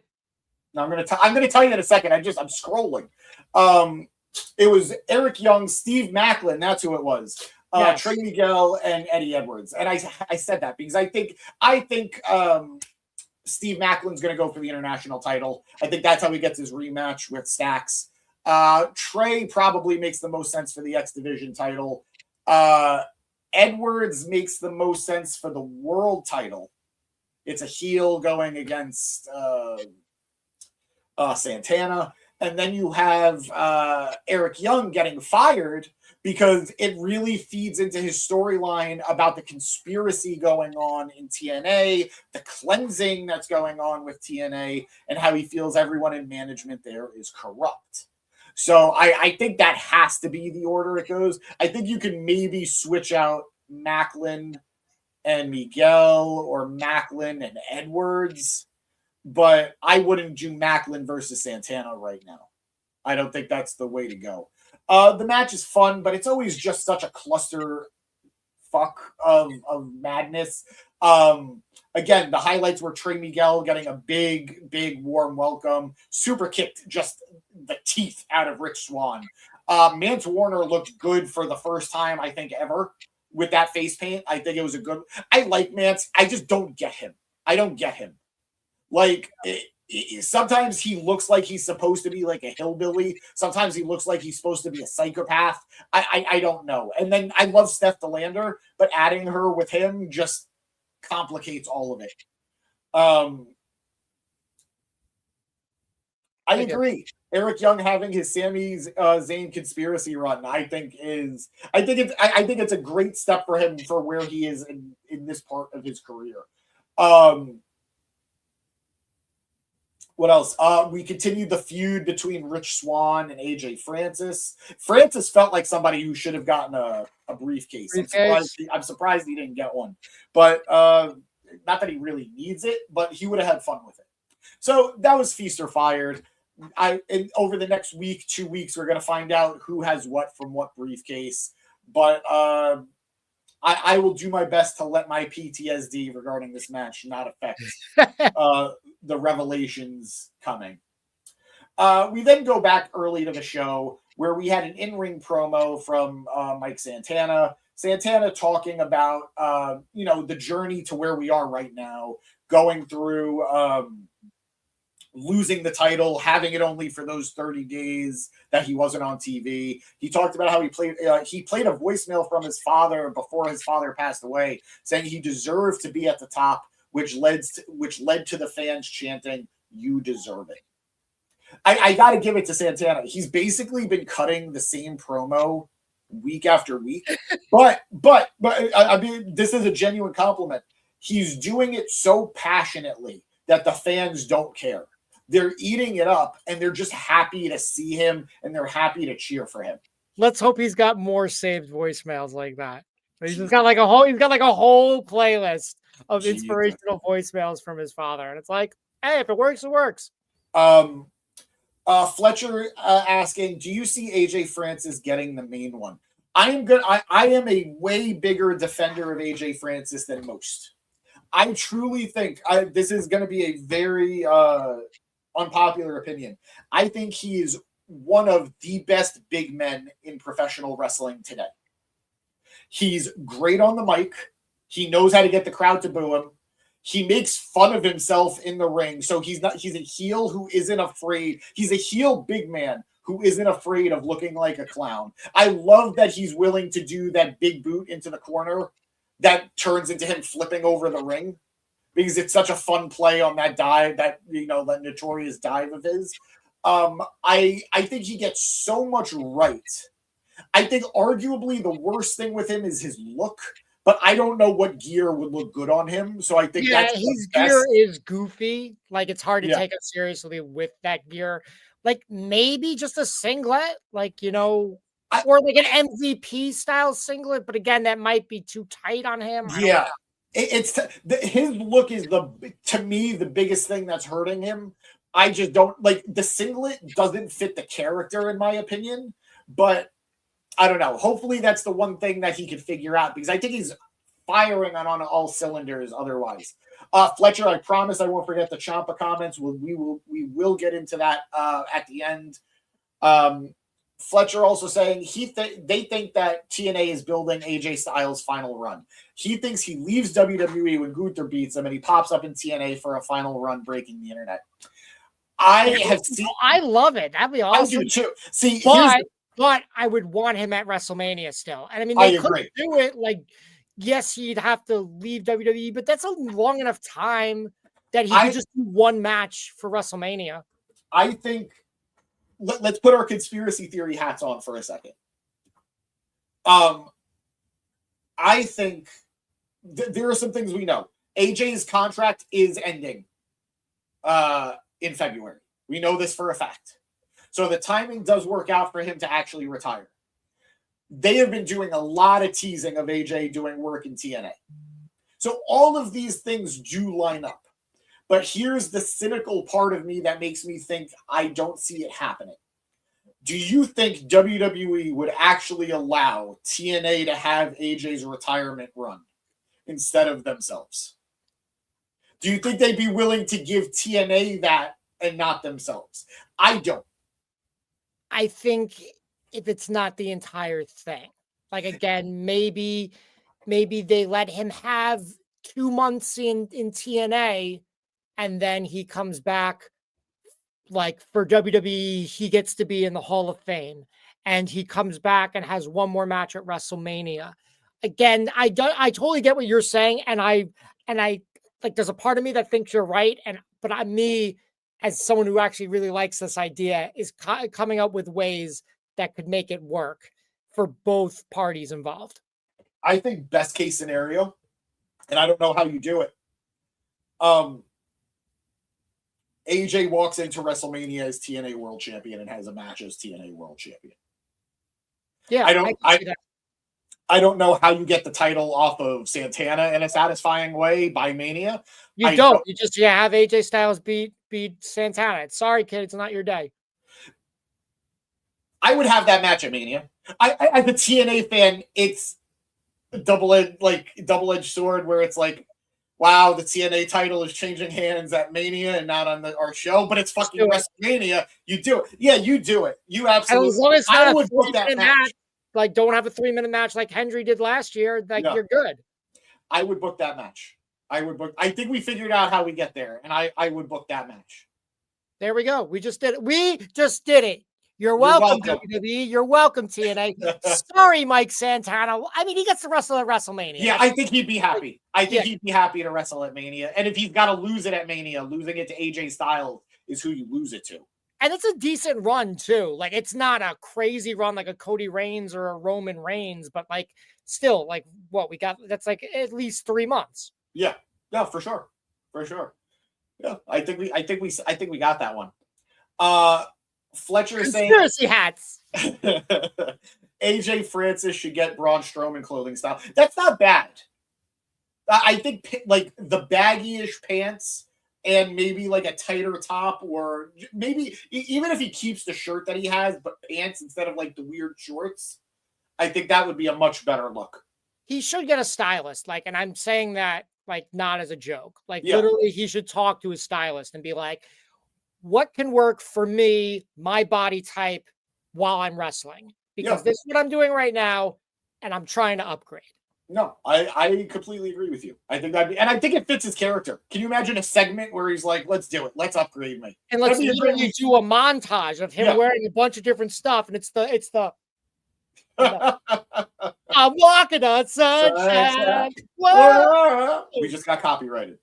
No, I'm gonna tell you in a second. I'm scrolling. It was Eric Young, Steve Macklin. That's who it was. Yes. Trey Miguel and Eddie Edwards. And I said that because I think Steve Macklin's going to go for the international title. I think that's how he gets his rematch with Stacks. Trey probably makes the most sense for the X Division title. Edwards makes the most sense for the world title. It's a heel going against Santana. And then you have Eric Young getting fired because it really feeds into his storyline about the conspiracy going on in TNA, the cleansing that's going on with TNA, and how he feels everyone in management there is corrupt. So I think that has to be the order it goes. I think you can maybe switch out Macklin and Miguel or Macklin and Edwards, but I wouldn't do Macklin versus Santana right now. I don't think that's the way to go. The match is fun, but it's always just such a cluster fuck of madness. Again, the highlights were Trey Miguel getting a big warm welcome, super kicked just the teeth out of Rich Swann. Mance Warner looked good for the first time, I think, ever with that face paint. I think it was a good. I like Mance. I just don't get him. I don't get him. Like, sometimes he looks like he's supposed to be like a hillbilly. Sometimes he looks like he's supposed to be a psychopath. I don't know. And then I love Steph DeLander, but adding her with him just complicates all of it. I agree. Eric Young having his Sami Zayn conspiracy run, I think it's a great step for him for where he is in this part of his career. What else? We continued the feud between Rich Swann and AJ Francis. Francis felt like somebody who should have gotten a briefcase. I'm surprised he didn't get one. But not that he really needs it, but he would have had fun with it. So that was Feast or Fired. And over the next week, 2 weeks, we're going to find out who has what from what briefcase. But I will do my best to let my PTSD regarding this match not affect the revelations coming. We then go back early to the show where we had an in-ring promo from Mike Santana. Santana talking about, the journey to where we are right now, going through losing the title, having it only for those 30 days that he wasn't on TV. He talked about how he played a voicemail from his father before his father passed away, saying he deserved to be at the top, which led to the fans chanting, "You deserve it." I got to give it to Santana. He's basically been cutting the same promo week after week, but I mean, this is a genuine compliment. He's doing it so passionately that the fans don't care. They're eating it up, and they're just happy to see him, and they're happy to cheer for him. Let's hope he's got more saved voicemails like that. He's got like a whole playlist of inspirational voicemails from his father, and it's like, hey, if it works, it works. Fletcher asking, do you see AJ Francis getting the main one? I am a way bigger defender of AJ Francis than most. I truly think this is going to be a very unpopular opinion. I think he is one of the best big men in professional wrestling today. He's great on the mic. He knows how to get the crowd to boo him. He makes fun of himself in the ring. So he's a heel who isn't afraid. He's a heel big man who isn't afraid of looking like a clown. I love that he's willing to do that big boot into the corner that turns into him flipping over the ring, because it's such a fun play on that dive, that notorious dive of his. I think he gets so much right. I think arguably the worst thing with him is his look, but I don't know what gear would look good on him. So I think his gear is goofy. Like, it's hard to take it seriously with that gear. Like, maybe just a singlet, like, or like an MVP style singlet. But again, that might be too tight on him. Yeah. His look is to me the biggest thing that's hurting him. I just don't like the singlet doesn't fit the character in my opinion, but I don't know. Hopefully that's the one thing that he can figure out, because I think he's firing on all cylinders otherwise. Fletcher, I promise I won't forget the Ciampa comments. We will get into that at the end. Fletcher also saying they think that TNA is building AJ Styles' final run. He thinks he leaves WWE when Gunther beats him, and he pops up in TNA for a final run, breaking the internet. I love it. That'd be awesome. I do too. See, but I would want him at WrestleMania still. And I mean, they could do it. Like, yes, he'd have to leave WWE, but that's a long enough time that he could just do one match for WrestleMania. I think. Let's put our conspiracy theory hats on for a second. I think there are some things we know. AJ's contract is ending in February. We know this for a fact. So the timing does work out for him to actually retire. They have been doing a lot of teasing of AJ doing work in TNA. So all of these things do line up. But here's the cynical part of me that makes me think I don't see it happening. Do you think WWE would actually allow TNA to have AJ's retirement run instead of themselves? Do you think they'd be willing to give TNA that and not themselves? I don't. I think if it's not the entire thing, like again, maybe they let him have 2 months in TNA and then he comes back. Like for WWE, he gets to be in the Hall of Fame and he comes back and has one more match at WrestleMania. Again, I totally get what you're saying. And I like, there's a part of me that thinks you're right. But me, as someone who actually really likes this idea, is coming up with ways that could make it work for both parties involved. I think best case scenario, and I don't know how you do it. AJ walks into WrestleMania as TNA World Champion and has a match as TNA World Champion. Yeah, I don't know how you get the title off of Santana in a satisfying way by Mania. You don't. You just have AJ Styles beat Santana. Sorry, kid, it's not your day. I would have that match at Mania. As a TNA fan, it's a double-edged sword where it's like, wow, the TNA title is changing hands at Mania and not on our show, but it's fucking WrestleMania. You do it. Yeah, you do it. You absolutely. As long as it's not a 3-minute match, like don't have a 3-minute match like Hendry did last year, you're good. I would book that match. I think we figured out how we get there, and I would book that match. There we go. We just did it. You're welcome, WWE. You're welcome, TNA. Sorry, Mike Santana. I mean, he gets to wrestle at WrestleMania. Yeah, I think he'd be happy. He'd be happy to wrestle at Mania. And if he's got to lose it at Mania, losing it to AJ Styles is who you lose it to. And it's a decent run, too. Like, it's not a crazy run like a Cody Reigns or a Roman Reigns, but, like, still, like, what we got, that's like at least 3 months. Yeah, for sure. For sure. Yeah, I think we got that one. Fletcher is saying conspiracy hats. AJ Francis should get Braun Strowman clothing style. That's not bad. I think like the baggy-ish pants and maybe like a tighter top, or maybe even if he keeps the shirt that he has, but pants instead of like the weird shorts, I think that would be a much better look. He should get a stylist, like, and I'm saying that like not as a joke. Like literally, he should talk to his stylist and be like, what can work for me, my body type, while I'm wrestling? Because this is what I'm doing right now, and I'm trying to upgrade. No, I completely agree with you. I think and I think it fits his character. Can you imagine a segment where he's like, let's do it. Let's upgrade me. And let's literally do a montage of him wearing a bunch of different stuff. And it's the I'm walking on sunshine. We just got copyrighted.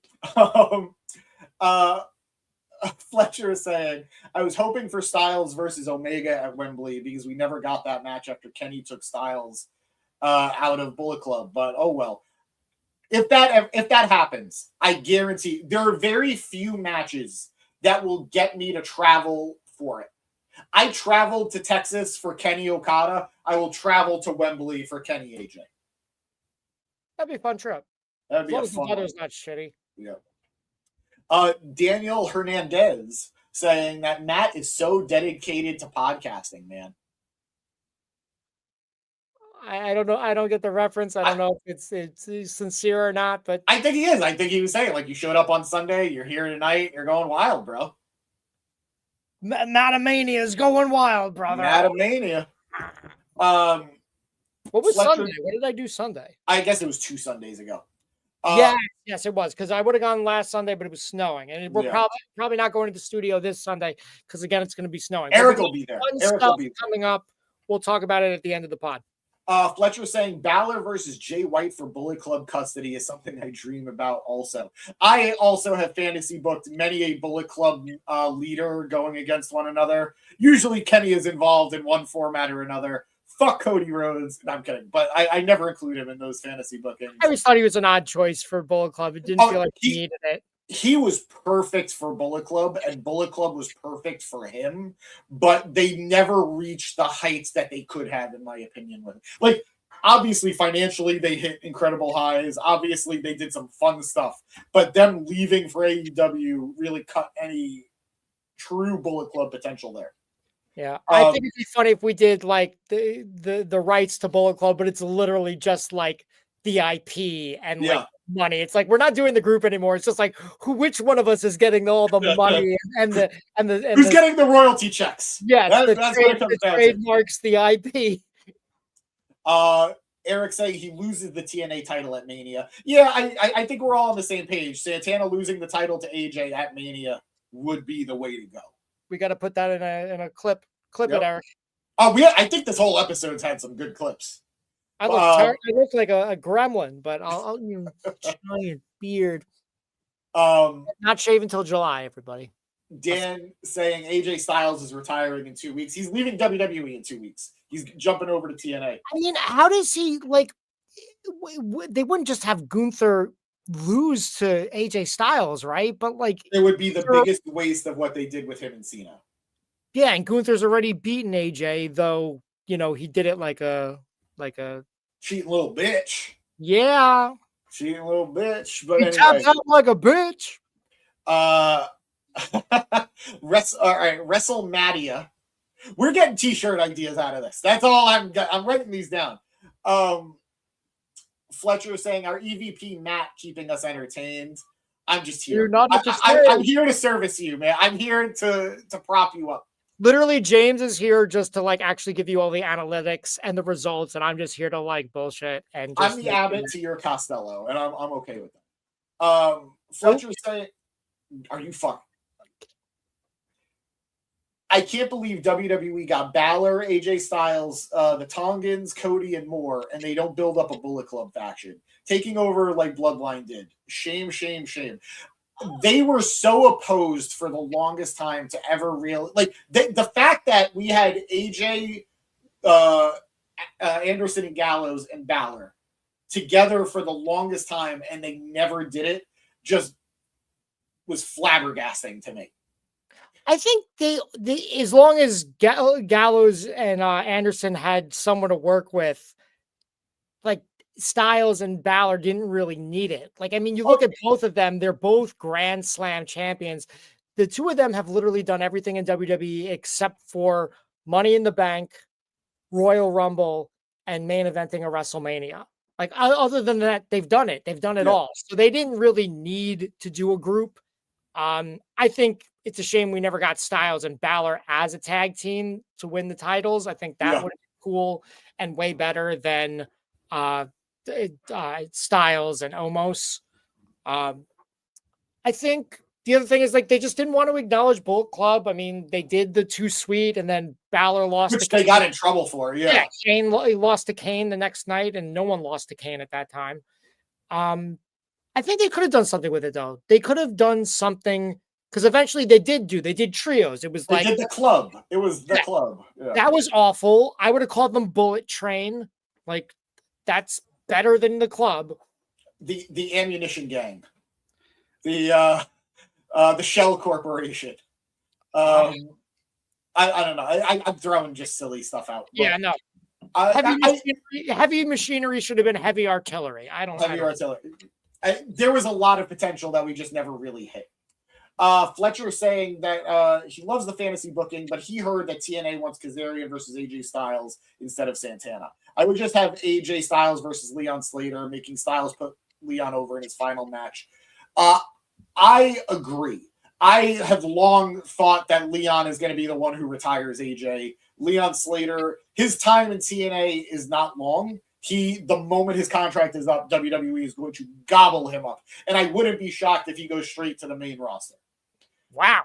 Fletcher is saying, I was hoping for Styles versus Omega at Wembley because we never got that match after Kenny took Styles out of Bullet Club. But oh well. If that happens, I guarantee there are very few matches that will get me to travel for it. I traveled to Texas for Kenny Okada. I will travel to Wembley for Kenny AJ. That'd be a fun trip. That'd be a fun. The weather's not shitty. Yeah. Daniel Hernandez saying that Matt is so dedicated to podcasting, man. I don't know. I don't get the reference. I don't know if it's sincere or not, but I think he is. I think he was saying, like, you showed up on Sunday, you're here tonight, you're going wild, bro. Matamania is going wild, brother. Matamania. What was Sunday? What did I do Sunday? I guess it was 2 Sundays ago. Yes, it was, because I would have gone last Sunday, but it was snowing, and we're probably not going to the studio this Sunday because again, it's going to be snowing. Eric will be there. Eric will be there. Coming up. We'll talk about it at the end of the pod. Fletcher saying Balor versus Jay White for Bullet Club custody is something I dream about also. I also have fantasy booked many a Bullet Club leader going against one another. Usually Kenny is involved in one format or another. Fuck Cody Rhodes. No, I'm kidding. But I never include him in those fantasy bookings. I always thought he was an odd choice for Bullet Club. It didn't feel like he needed it. He was perfect for Bullet Club, and Bullet Club was perfect for him, but they never reached the heights that they could have, in my opinion. With like, obviously, financially, they hit incredible highs. Obviously, they did some fun stuff, but them leaving for AEW really cut any true Bullet Club potential there. Yeah, I think it'd be funny if we did like the rights to Bullet Club, but it's literally just like the IP and like money. It's like we're not doing the group anymore. It's just like which one of us is getting all the money and who's getting the royalty checks? Yeah, that's what it comes down to. Trademarks the IP. Eric saying he loses the TNA title at Mania. Yeah, I think we're all on the same page. Santana losing the title to AJ at Mania would be the way to go. We got to put that in a clip. Clip it, Eric. I think this whole episode's had some good clips. I look like a gremlin, but I'll giant beard. Not shave until July, everybody. Dan saying AJ Styles is retiring in 2 weeks. He's leaving WWE in 2 weeks. He's jumping over to TNA. I mean, how does he like? They wouldn't just have Gunther lose to AJ Styles, right? But like, it would be the biggest waste of what they did with him and Cena. Yeah, and Gunther's already beaten AJ, though. You know, he did it like a cheating little bitch. Yeah, cheating little bitch. But he taps out like a bitch. WrestleMania. We're getting t-shirt ideas out of this. That's all I'm writing these down. Fletcher saying our EVP Matt keeping us entertained. I'm just here. You're not I'm here to service you, man. I'm here to prop you up. Literally, James is here just to like actually give you all the analytics and the results, and I'm just here to like bullshit and just I'm the Abbott to your Costello, and I'm okay with that. Fletcher saying, "Are you fucking?" I can't believe WWE got Balor, AJ Styles, the Tongans, Cody, and more, and they don't build up a Bullet Club faction, taking over like Bloodline did. Shame, shame, shame. They were so opposed for the longest time to ever the fact that we had AJ, Anderson, and Gallows and Balor together for the longest time, and they never did it, just was flabbergasting to me. I think they as long as Gallows and Anderson had someone to work with, like Styles and Balor didn't really need it. Like, I mean, you look at both of them; they're both Grand Slam champions. The two of them have literally done everything in WWE except for Money in the Bank, Royal Rumble, and main eventing a WrestleMania. Like, other than that, they've done it. They've done it all. So they didn't really need to do a group. I think it's a shame we never got Styles and Balor as a tag team to win the titles. I think that would have been cool and way better than Styles and Omos. I think the other thing is like they just didn't want to acknowledge Bullet Club. I mean, they did the Too Sweet, and then Balor lost, which they got in trouble for. Yeah, Shane lost to Kane the next night, and no one lost to Kane at that time. I think they could have done something with it though. They could have done something because eventually they did trios. It was they like did the club. It was the club. Yeah. That was awful. I would have called them Bullet Train. Like that's better than the club. The ammunition gang. The Shell Corporation. I don't know. I'm throwing just silly stuff out. Yeah, no. Heavy machinery should have been heavy artillery. Artillery. There was a lot of potential that we just never really hit. Fletcher is saying that he loves the fantasy booking, but he heard that TNA wants Kazarian versus AJ Styles instead of Santana. I would just have AJ Styles versus Leon Slater, making Styles put Leon over in his final match. I agree. I have long thought that Leon is going to be the one who retires AJ. Leon Slater, his time in TNA is not long. The moment his contract is up, WWE is going to gobble him up. And I wouldn't be shocked if he goes straight to the main roster. Wow.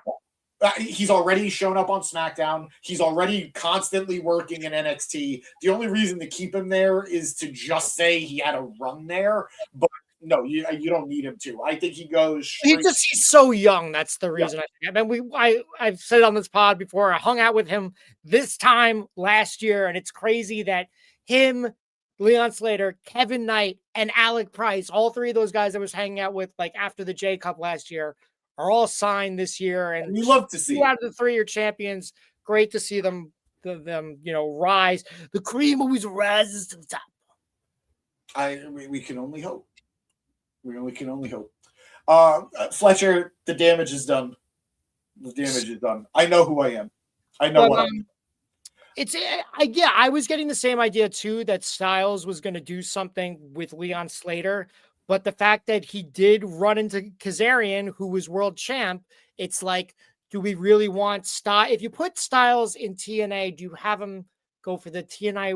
He's already shown up on SmackDown. He's already constantly working in NXT. The only reason to keep him there is to just say he had a run there. But no, you don't need him to. I think he goes straight. He's so young. That's the reason. Yeah. I mean, I've said it on this pod before. I hung out with him this time last year, and it's crazy that him, Leon Slater, Kevin Knight, and Alec Price, all three of those guys I was hanging out with like after the J Cup last year, are all signed this year. And we love to see 2 out of the 3 are champions. Great to see them rise. The cream always rises to the top. We can only hope. We can only hope. Fletcher, the damage is done. The damage is done. I know who I am. I know what I'm. I was getting the same idea too, that Styles was going to do something with Leon Slater, but the fact that he did run into Kazarian, who was world champ, it's like, do we really want Styles? If you put Styles in TNA, do you have him go for the TNA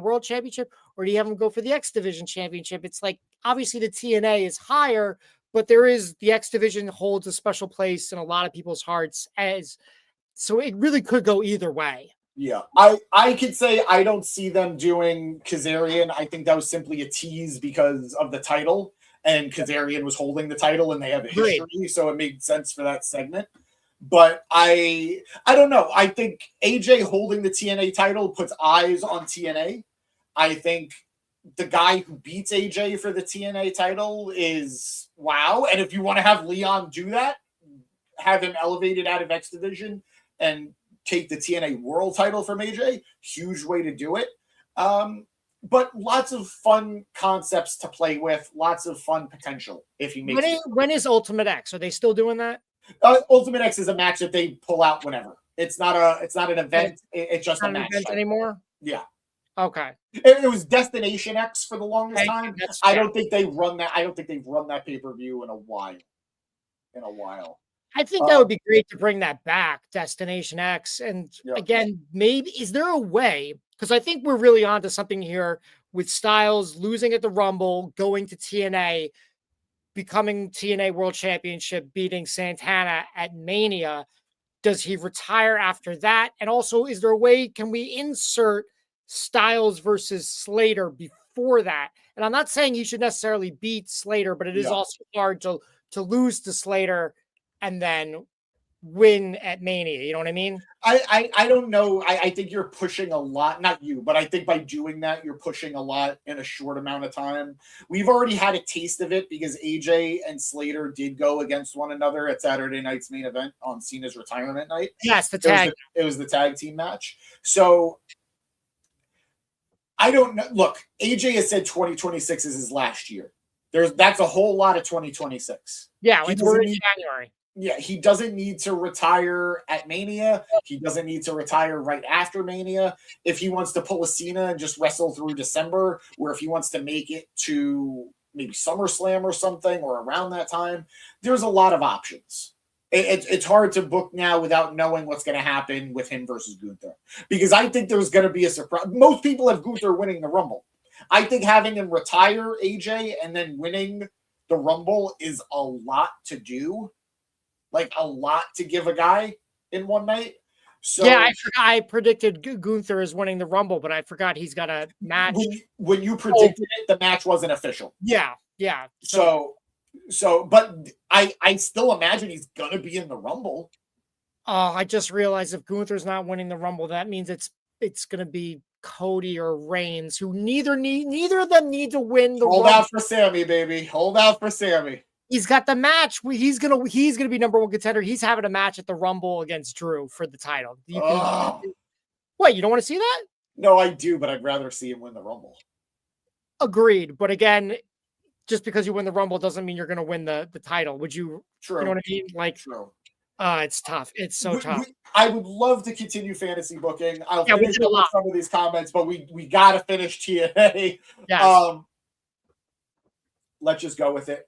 World Championship, or do you have him go for the X Division Championship? It's like, obviously the TNA is higher, but the X Division holds a special place in a lot of people's hearts, so it really could go either way. Yeah, I could say I don't see them doing Kazarian. I think that was simply a tease because of the title, and Kazarian was holding the title, and they have a history, so it made sense for that segment. But I don't know. I think AJ holding the TNA title puts eyes on TNA. I think the guy who beats AJ for the TNA title is wow. And if you want to have Leon do that, have him elevated out of X Division and take the TNA World title from AJ, huge way to do it. But lots of fun concepts to play with, lots of fun potential if you make it. When is Ultimate X? Are they still doing that? Ultimate X is a match that they pull out whenever. It's not an event. It's just a match anymore. Yeah. Okay. It was Destination X for the longest time. I don't think they run that. I don't think they've run that pay-per-view in a while. I think that would be great to bring that back, Destination X. And again, maybe is there a way? Because I think we're really onto something here with Styles losing at the Rumble, going to TNA, becoming TNA World Championship, beating Santana at Mania. Does he retire after that? And also, is there a way, can we insert Styles versus Slater before that? And I'm not saying you should necessarily beat Slater, but it is also hard to lose to Slater and then win at Mania. You know what I mean? I don't know. I think you're pushing a lot. Not you, but I think by doing that, you're pushing a lot in a short amount of time. We've already had a taste of it because AJ and Slater did go against one another at Saturday night's main event on Cena's retirement night. Yes, the tag. It was the tag team match. So I don't know. Look, AJ has said 2026 is his last year. That's a whole lot of 2026. Yeah, we're in January. Yeah, he doesn't need to retire at Mania. He doesn't need to retire right after Mania. If he wants to pull a Cena and just wrestle through December, or if he wants to make it to maybe SummerSlam or something, or around that time, there's a lot of options. It's hard to book now without knowing what's going to happen with him versus Gunther. Because I think there's going to be a surprise. Most people have Gunther winning the Rumble. I think having him retire AJ and then winning the Rumble is a lot to do. Like a lot to give a guy in one night. So yeah, I predicted Gunther is winning the Rumble, but I forgot he's got a match. When you predicted it, the match wasn't official. Yeah. So but I still imagine he's gonna be in the Rumble. Oh, I just realized if Gunther's not winning the Rumble, that means it's gonna be Cody or Reigns, who neither of them need to win the Rumble. Hold out for Sammy, baby. Hold out for Sammy. He's got the match. He's gonna be number one contender. He's having a match at the Rumble against Drew for the title. What, you don't want to see that? No, I do, but I'd rather see him win the Rumble. Agreed. But again, just because you win the Rumble doesn't mean you're gonna win the title. Would you? True. You know what I mean? Like, true. It's tough. It's so tough. I would love to continue fantasy booking. I'll we finish did a lot. some of these comments, but we gotta finish TNA. Yes. Let's just go with it.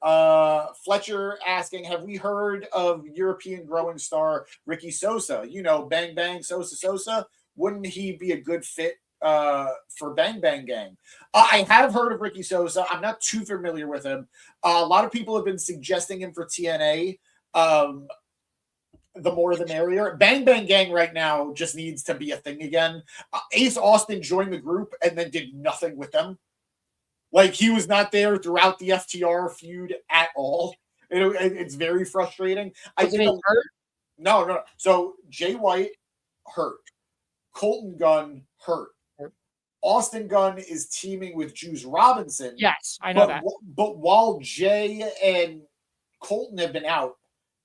Fletcher asking, have we heard of European growing star Ricky Sosa? You know, Bang Bang Sosa. Wouldn't he be a good fit for Bang Bang Gang? I have heard of Ricky Sosa. I'm not too familiar with him. A lot of people have been suggesting him for TNA. The more the merrier. Bang Bang Gang right now just needs to be a thing again. Ace Austin joined the group and then did nothing with them. Like, he was not there throughout the FTR feud at all. It's very frustrating. I think hurt? No. So Jay White hurt. Colton Gunn hurt. Austin Gunn is teaming with Juice Robinson. Yes, I know that. But while Jay and Colton have been out,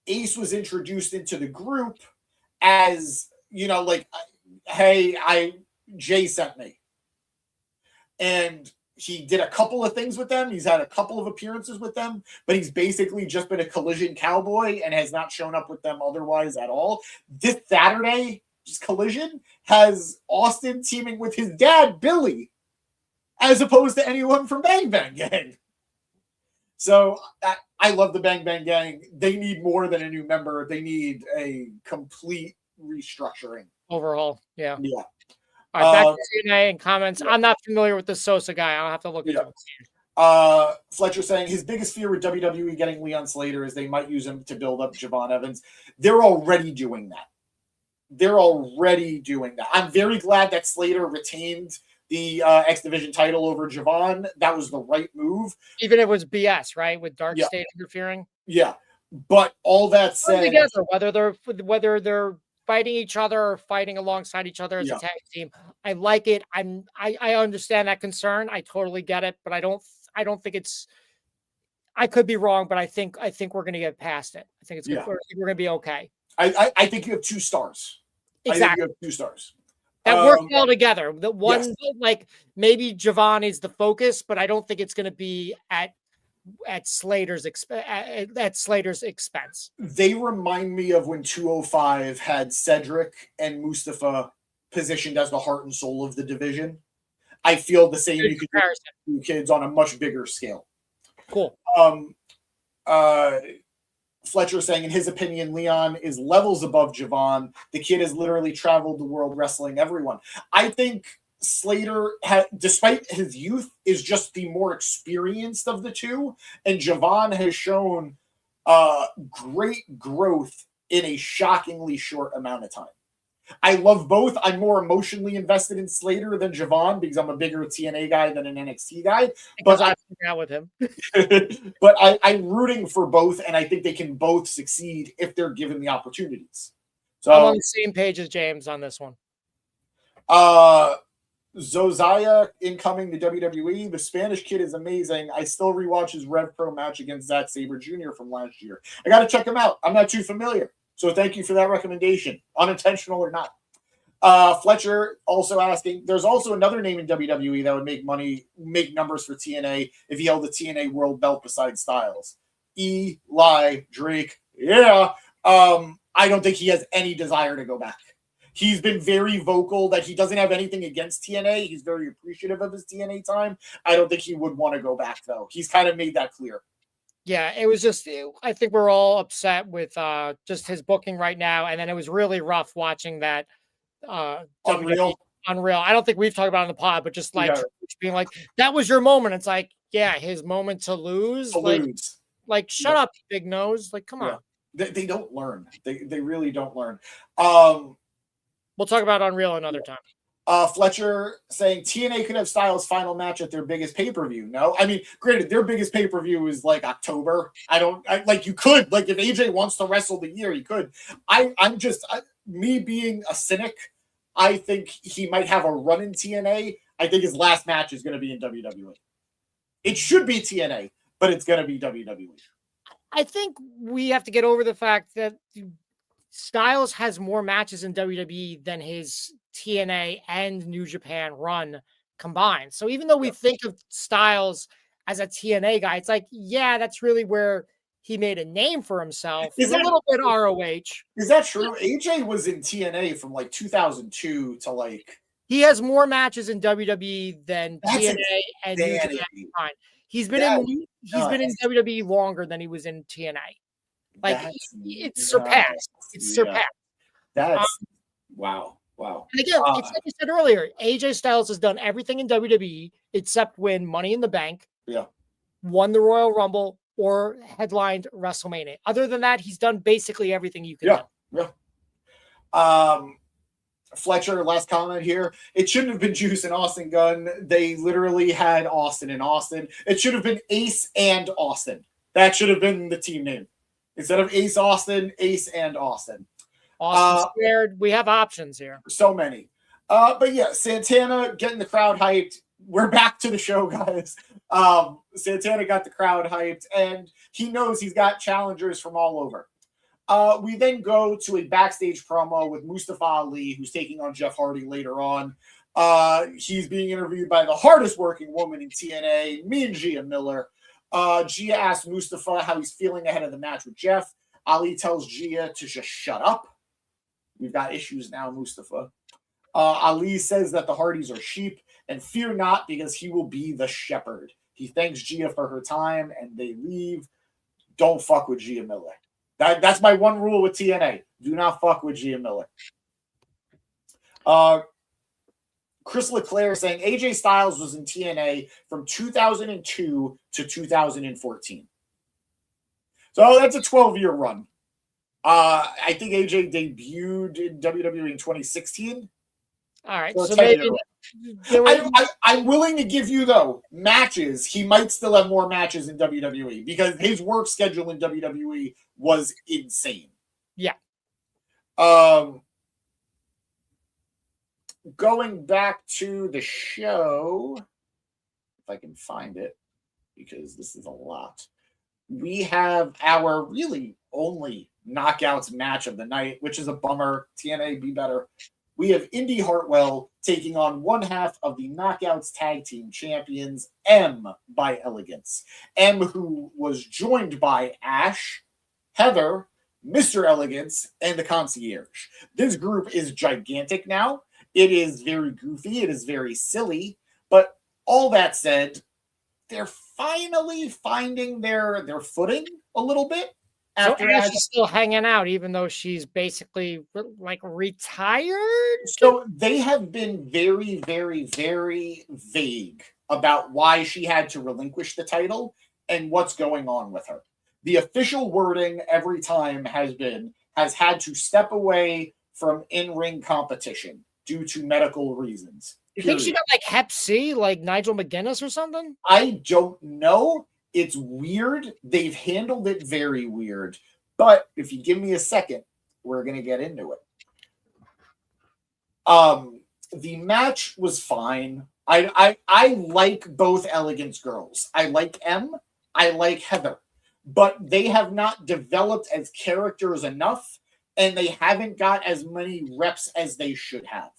Ace was introduced into the group as, you know, like, hey, Jay sent me. And he did a couple of things with them. He's had a couple of appearances with them, but he's basically just been a Collision cowboy and has not shown up with them otherwise at all. This Saturday, Collision has Austin teaming with his dad, Billy, as opposed to anyone from Bang Bang Gang. So I love the Bang Bang Gang. They need more than a new member. They need a complete restructuring. Overhaul. Yeah. Yeah. All right, back to TNA and comments. Yeah. I'm not familiar with the Sosa guy. I'll have to look into it. Fletcher saying his biggest fear with WWE getting Leon Slater is they might use him to build up Javon Evans. They're already doing that. I'm very glad that Slater retained the X Division title over Javon. That was the right move. Even if it was BS, right? With Dark State interfering. Yeah. But all that said, together, whether they're fighting each other or fighting alongside each other as a tag team, I like it. I understand that concern. I totally get it, but I don't think it's. I could be wrong, but I think we're going to get past it. I think it's good. We're going to be okay. I think you have 2 stars. Exactly. I think you have 2 stars. That work well together. The one, like maybe Javon is the focus, but I don't think it's going to be at Slater's expense. They remind me of when 205 had Cedric and Mustafa positioned as the heart and soul of the division. I feel the same. You could do kids on a much bigger scale. Cool. Fletcher saying, in his opinion, Leon is levels above Javon. The kid has literally traveled the world wrestling everyone. I think Slater, despite his youth, is just the more experienced of the two. And Javon has shown great growth in a shockingly short amount of time. I love both. I'm more emotionally invested in Slater than Javon because I'm a bigger TNA guy than an NXT guy. But I hang out with him. But I'm rooting for both, and I think they can both succeed if they're given the opportunities. So I'm on the same page as James on this one. Zozaya incoming to WWE. The Spanish kid is amazing. I still rewatch his Rev Pro match against Zack Sabre Jr. from last year. I got to check him out. I'm not too familiar. So thank you for that recommendation, unintentional or not. Fletcher also asking, there's also another name in WWE that would make numbers for TNA if he held the TNA world belt beside Styles. Eli Drake. Yeah. I don't think he has any desire to go back. He's been very vocal that he doesn't have anything against TNA. He's very appreciative of his TNA time. I don't think he would want to go back, though. He's kind of made that clear. Yeah, it was just, I think we're all upset with just his booking right now. And then it was really rough watching that. Unreal. I don't think we've talked about it on the pod, but just like being like, that was your moment. It's like, yeah, his moment to lose. Like shut up, big nose. Like, come on. They don't learn. They really don't learn. We'll talk about Unreal another time. Fletcher saying TNA could have Styles' final match at their biggest pay-per-view. No, I mean, granted, their biggest pay-per-view is like October. You could, like, if AJ wants to wrestle the year, he could. I'm just me being a cynic. I think he might have a run in TNA. I think his last match is going to be in WWE. It should be TNA, but it's going to be WWE. I think we have to get over the fact that Styles has more matches in WWE than his TNA and New Japan run combined. So even though we think of Styles as a TNA guy, it's like, yeah, that's really where he made a name for himself. He's a little bit ROH. Is that true? AJ was in TNA from like 2002 to like. He has more matches in WWE than TNA and New Japan combined. He's been in WWE longer than he was in TNA. Like it's surpassed. It's surpassed. That's wow. And again, it's like I said earlier, AJ Styles has done everything in WWE except win Money in the Bank. Yeah. Won the Royal Rumble or headlined WrestleMania. Other than that, he's done basically everything you can do. Yeah. Fletcher, last comment here. It shouldn't have been Juice and Austin Gunn. They literally had Austin and Austin. It should have been Ace and Austin. That should have been the team name. Instead of Ace Austin, Ace and Austin. Austin scared. We have options here. So many. But yeah, Santana getting the crowd hyped. We're back to the show, guys. Santana got the crowd hyped, and he knows he's got challengers from all over. We then go to a backstage promo with Mustafa Ali, who's taking on Jeff Hardy later on. He's being interviewed by the hardest working woman in TNA, me and Gia Miller. Gia asks Mustafa how he's feeling ahead of the match with Jeff. Ali tells Gia to just shut up. We've got issues now, Mustafa. Ali says that the Hardys are sheep, and fear not, because he will be the shepherd. He thanks Gia for her time, and they leave. Don't fuck with Gia Miller. That's my one rule with TNA. Do not fuck with Gia Miller. Chris LeClaire saying AJ Styles was in TNA from 2002 to 2014. So that's a 12-year run. I think AJ debuted in WWE in 2016. All right, so maybe I'm willing to give you, though, matches. He might still have more matches in WWE because his work schedule in WWE was insane. Yeah. Going back to the show, if I can find it, because this is a lot. We have our really only knockouts match of the night, which is a bummer. TNA, be better. We have Indy Hartwell taking on one half of the Knockouts Tag Team Champions, M by Elegance. M, who was joined by Ash, Heather, Mr. Elegance, and the Concierge. This group is gigantic now. It is very goofy. It is very silly. But all that said, they're finally finding their footing a little bit. After Ash is still hanging out, even though she's basically like retired. So they have been very, very, very vague about why she had to relinquish the title and what's going on with her. The official wording every time has had to step away from in-ring competition due to medical reasons. You think she got like Hep C, like Nigel McGuinness or something? I don't know. It's weird. They've handled it very weird. But if you give me a second, we're going to get into it. The match was fine. I like both Elegance girls. I like M. I like Heather. But they have not developed as characters enough, and they haven't got as many reps as they should have.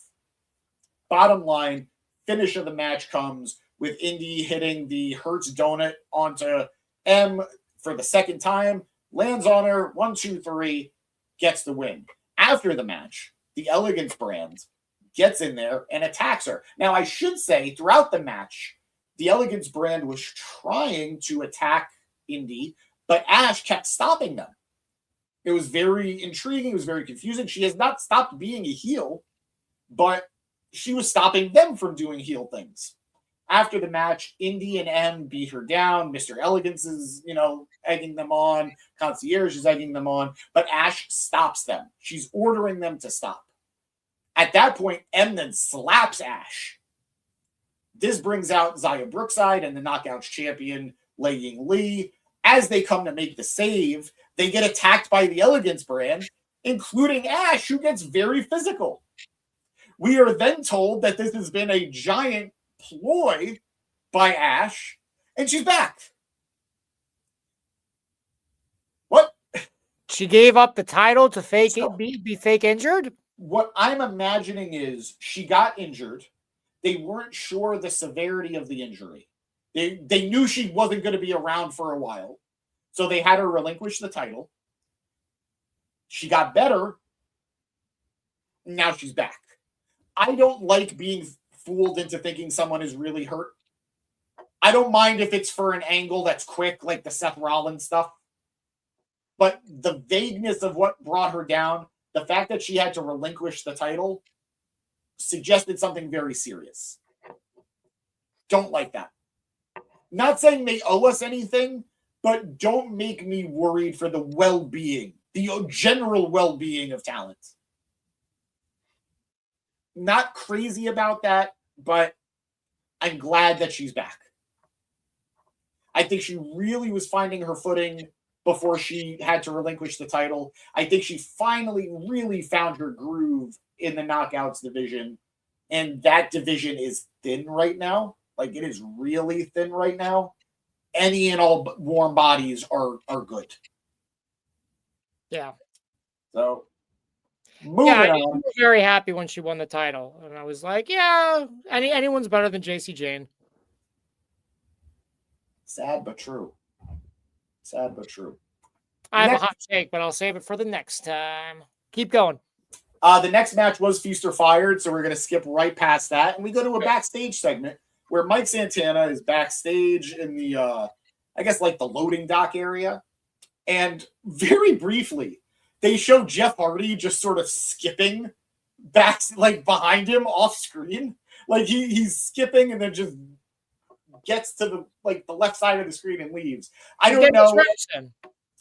Bottom line, finish of the match comes with Indy hitting the Hertz donut onto M for the second time, lands on her, 1, 2, 3, gets the win. After the match, the Elegance brand gets in there and attacks her. Now, I should say, throughout the match, the Elegance brand was trying to attack Indy, but Ash kept stopping them. It was very intriguing. It was very confusing. She has not stopped being a heel, but she was stopping them from doing heel things. After the match, Indy and M beat her down. Mr. Elegance is, egging them on. Concierge is egging them on. But Ash stops them. She's ordering them to stop. At that point, M then slaps Ash. This brings out Xia Brookside and the Knockouts champion, Lei Ying Lee. As they come to make the save, they get attacked by the Elegance brand, including Ash, who gets very physical. We are then told that this has been a giant ploy by Ash, and she's back. What? She gave up the title to be fake injured? What I'm imagining is she got injured. They weren't sure the severity of the injury. They knew she wasn't going to be around for a while, so they had her relinquish the title. She got better. Now she's back. I don't like being fooled into thinking someone is really hurt. I don't mind if it's for an angle that's quick, like the Seth Rollins stuff. But the vagueness of what brought her down, the fact that she had to relinquish the title, suggested something very serious. Don't like that. Not saying they owe us anything, but don't make me worried for the well-being, the general well-being of talent. Not crazy about that, but I'm glad that she's back. I think she really was finding her footing before she had to relinquish the title. I think she finally really found her groove in the Knockouts division, and that division is thin right now. Like, it is really thin right now. Any and all warm bodies are good. Yeah. So, moving on. I was very happy when she won the title. And I was like, yeah, anyone's better than JC Jane. Sad but true. Sad but true. I have a hot take, but I'll save it for the next time. Keep going. The next match was Feast or Fired, so we're going to skip right past that. And we go to a backstage segment where Mike Santana is backstage in the, I guess, like the loading dock area. And very briefly, they show Jeff Hardy just sort of skipping back, like behind him off screen. Like he's skipping and then just gets to the left side of the screen and leaves. I don't know.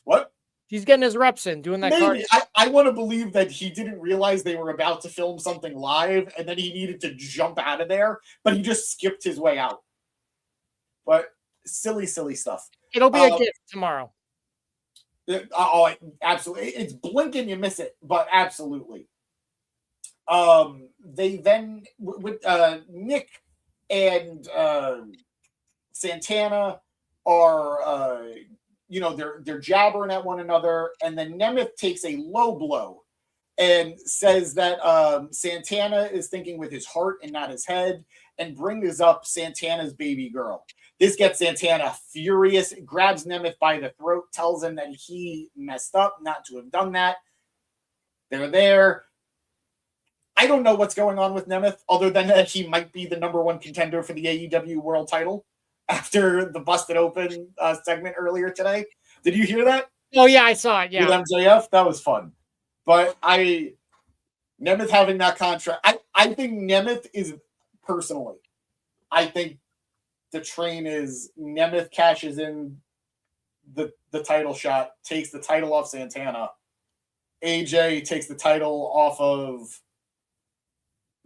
What? He's getting his reps in, doing that. Maybe. I want to believe that he didn't realize they were about to film something live and then he needed to jump out of there, but he just skipped his way out. But silly stuff. It'll be a gift tomorrow. Oh, absolutely. It's blink and you miss it, but absolutely. They then, with Nick and Santana are... they're jabbering at one another, and then Nemeth takes a low blow and says that Santana is thinking with his heart and not his head, and brings up Santana's baby girl. This gets Santana furious, grabs Nemeth by the throat, tells him that he messed up not to have done that. They're there. I don't know what's going on with Nemeth, other than that he might be the number one contender for the AEW World title after the Busted Open segment earlier today. Did you hear that? Oh, yeah, I saw it, yeah. With MJF? That was fun. But Nemeth having that contract, I think Nemeth is, personally, I think the train is Nemeth cashes in the title shot, takes the title off Santana. AJ takes the title off of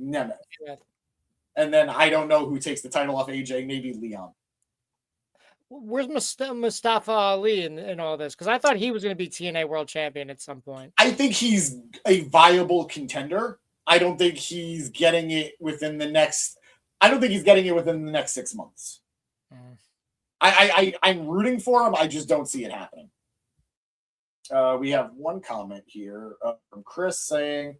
Nemeth. Yeah. And then I don't know who takes the title off AJ, maybe Leon. Where's Mustafa Ali in all this? Because I thought he was going to be TNA World Champion at some point. I think he's a viable contender. I don't think he's getting it within the next 6 months. I'm rooting for him. I just don't see it happening. We have one comment here from Chris saying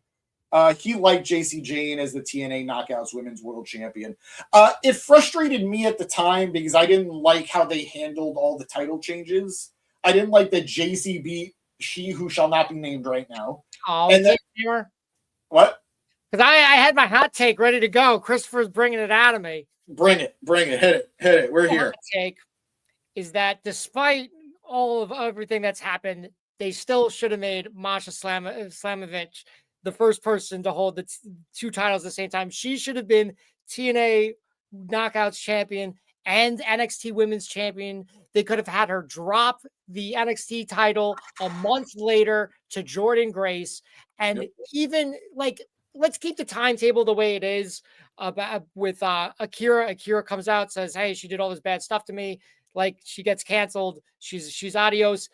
he liked JC Jane as the TNA Knockouts Women's World Champion. It frustrated me at the time because I didn't like how they handled all the title changes. I didn't like that JC beat She Who Shall Not Be Named right now. Oh, and then, what? Because I had my hot take ready to go. Christopher's bringing it out of me. Bring it. Hit it. We're here. Hot take is that despite all of everything that's happened, they still should have made Masha Slamovich the first person to hold the two titles at the same time. She should have been TNA Knockouts champion and NXT Women's champion. They could have had her drop the NXT title a month later to Jordan Grace. And even let's keep the timetable the way it is with Akira. Akira comes out, says, hey, she did all this bad stuff to me. Like, she gets canceled. She's adios.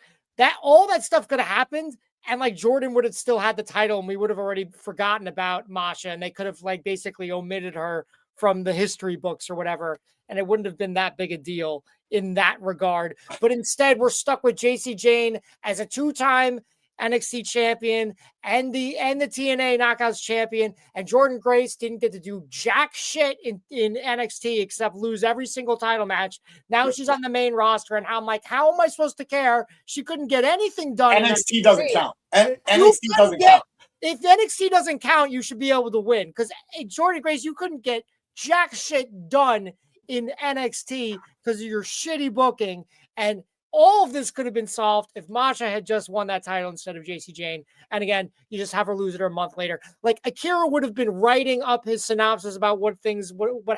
All that stuff could have happened. And Jordan would have still had the title and we would have already forgotten about Masha, and they could have basically omitted her from the history books or whatever. And it wouldn't have been that big a deal in that regard. But instead we're stuck with JC Jane as a two-time NXT champion and the TNA Knockouts champion. And Jordan Grace didn't get to do jack shit in NXT except lose every single title match. Now she's on the main roster, and how am I supposed to care? She couldn't get anything done. NXT doesn't count. NXT doesn't count. If NXT doesn't count, you should be able to win. Because Jordan Grace, you couldn't get jack shit done in NXT because of your shitty booking. And all of this could have been solved if Masha had just won that title instead of JC Jane. And again, you just have her lose it a month later. Akira would have been writing up his synopsis about what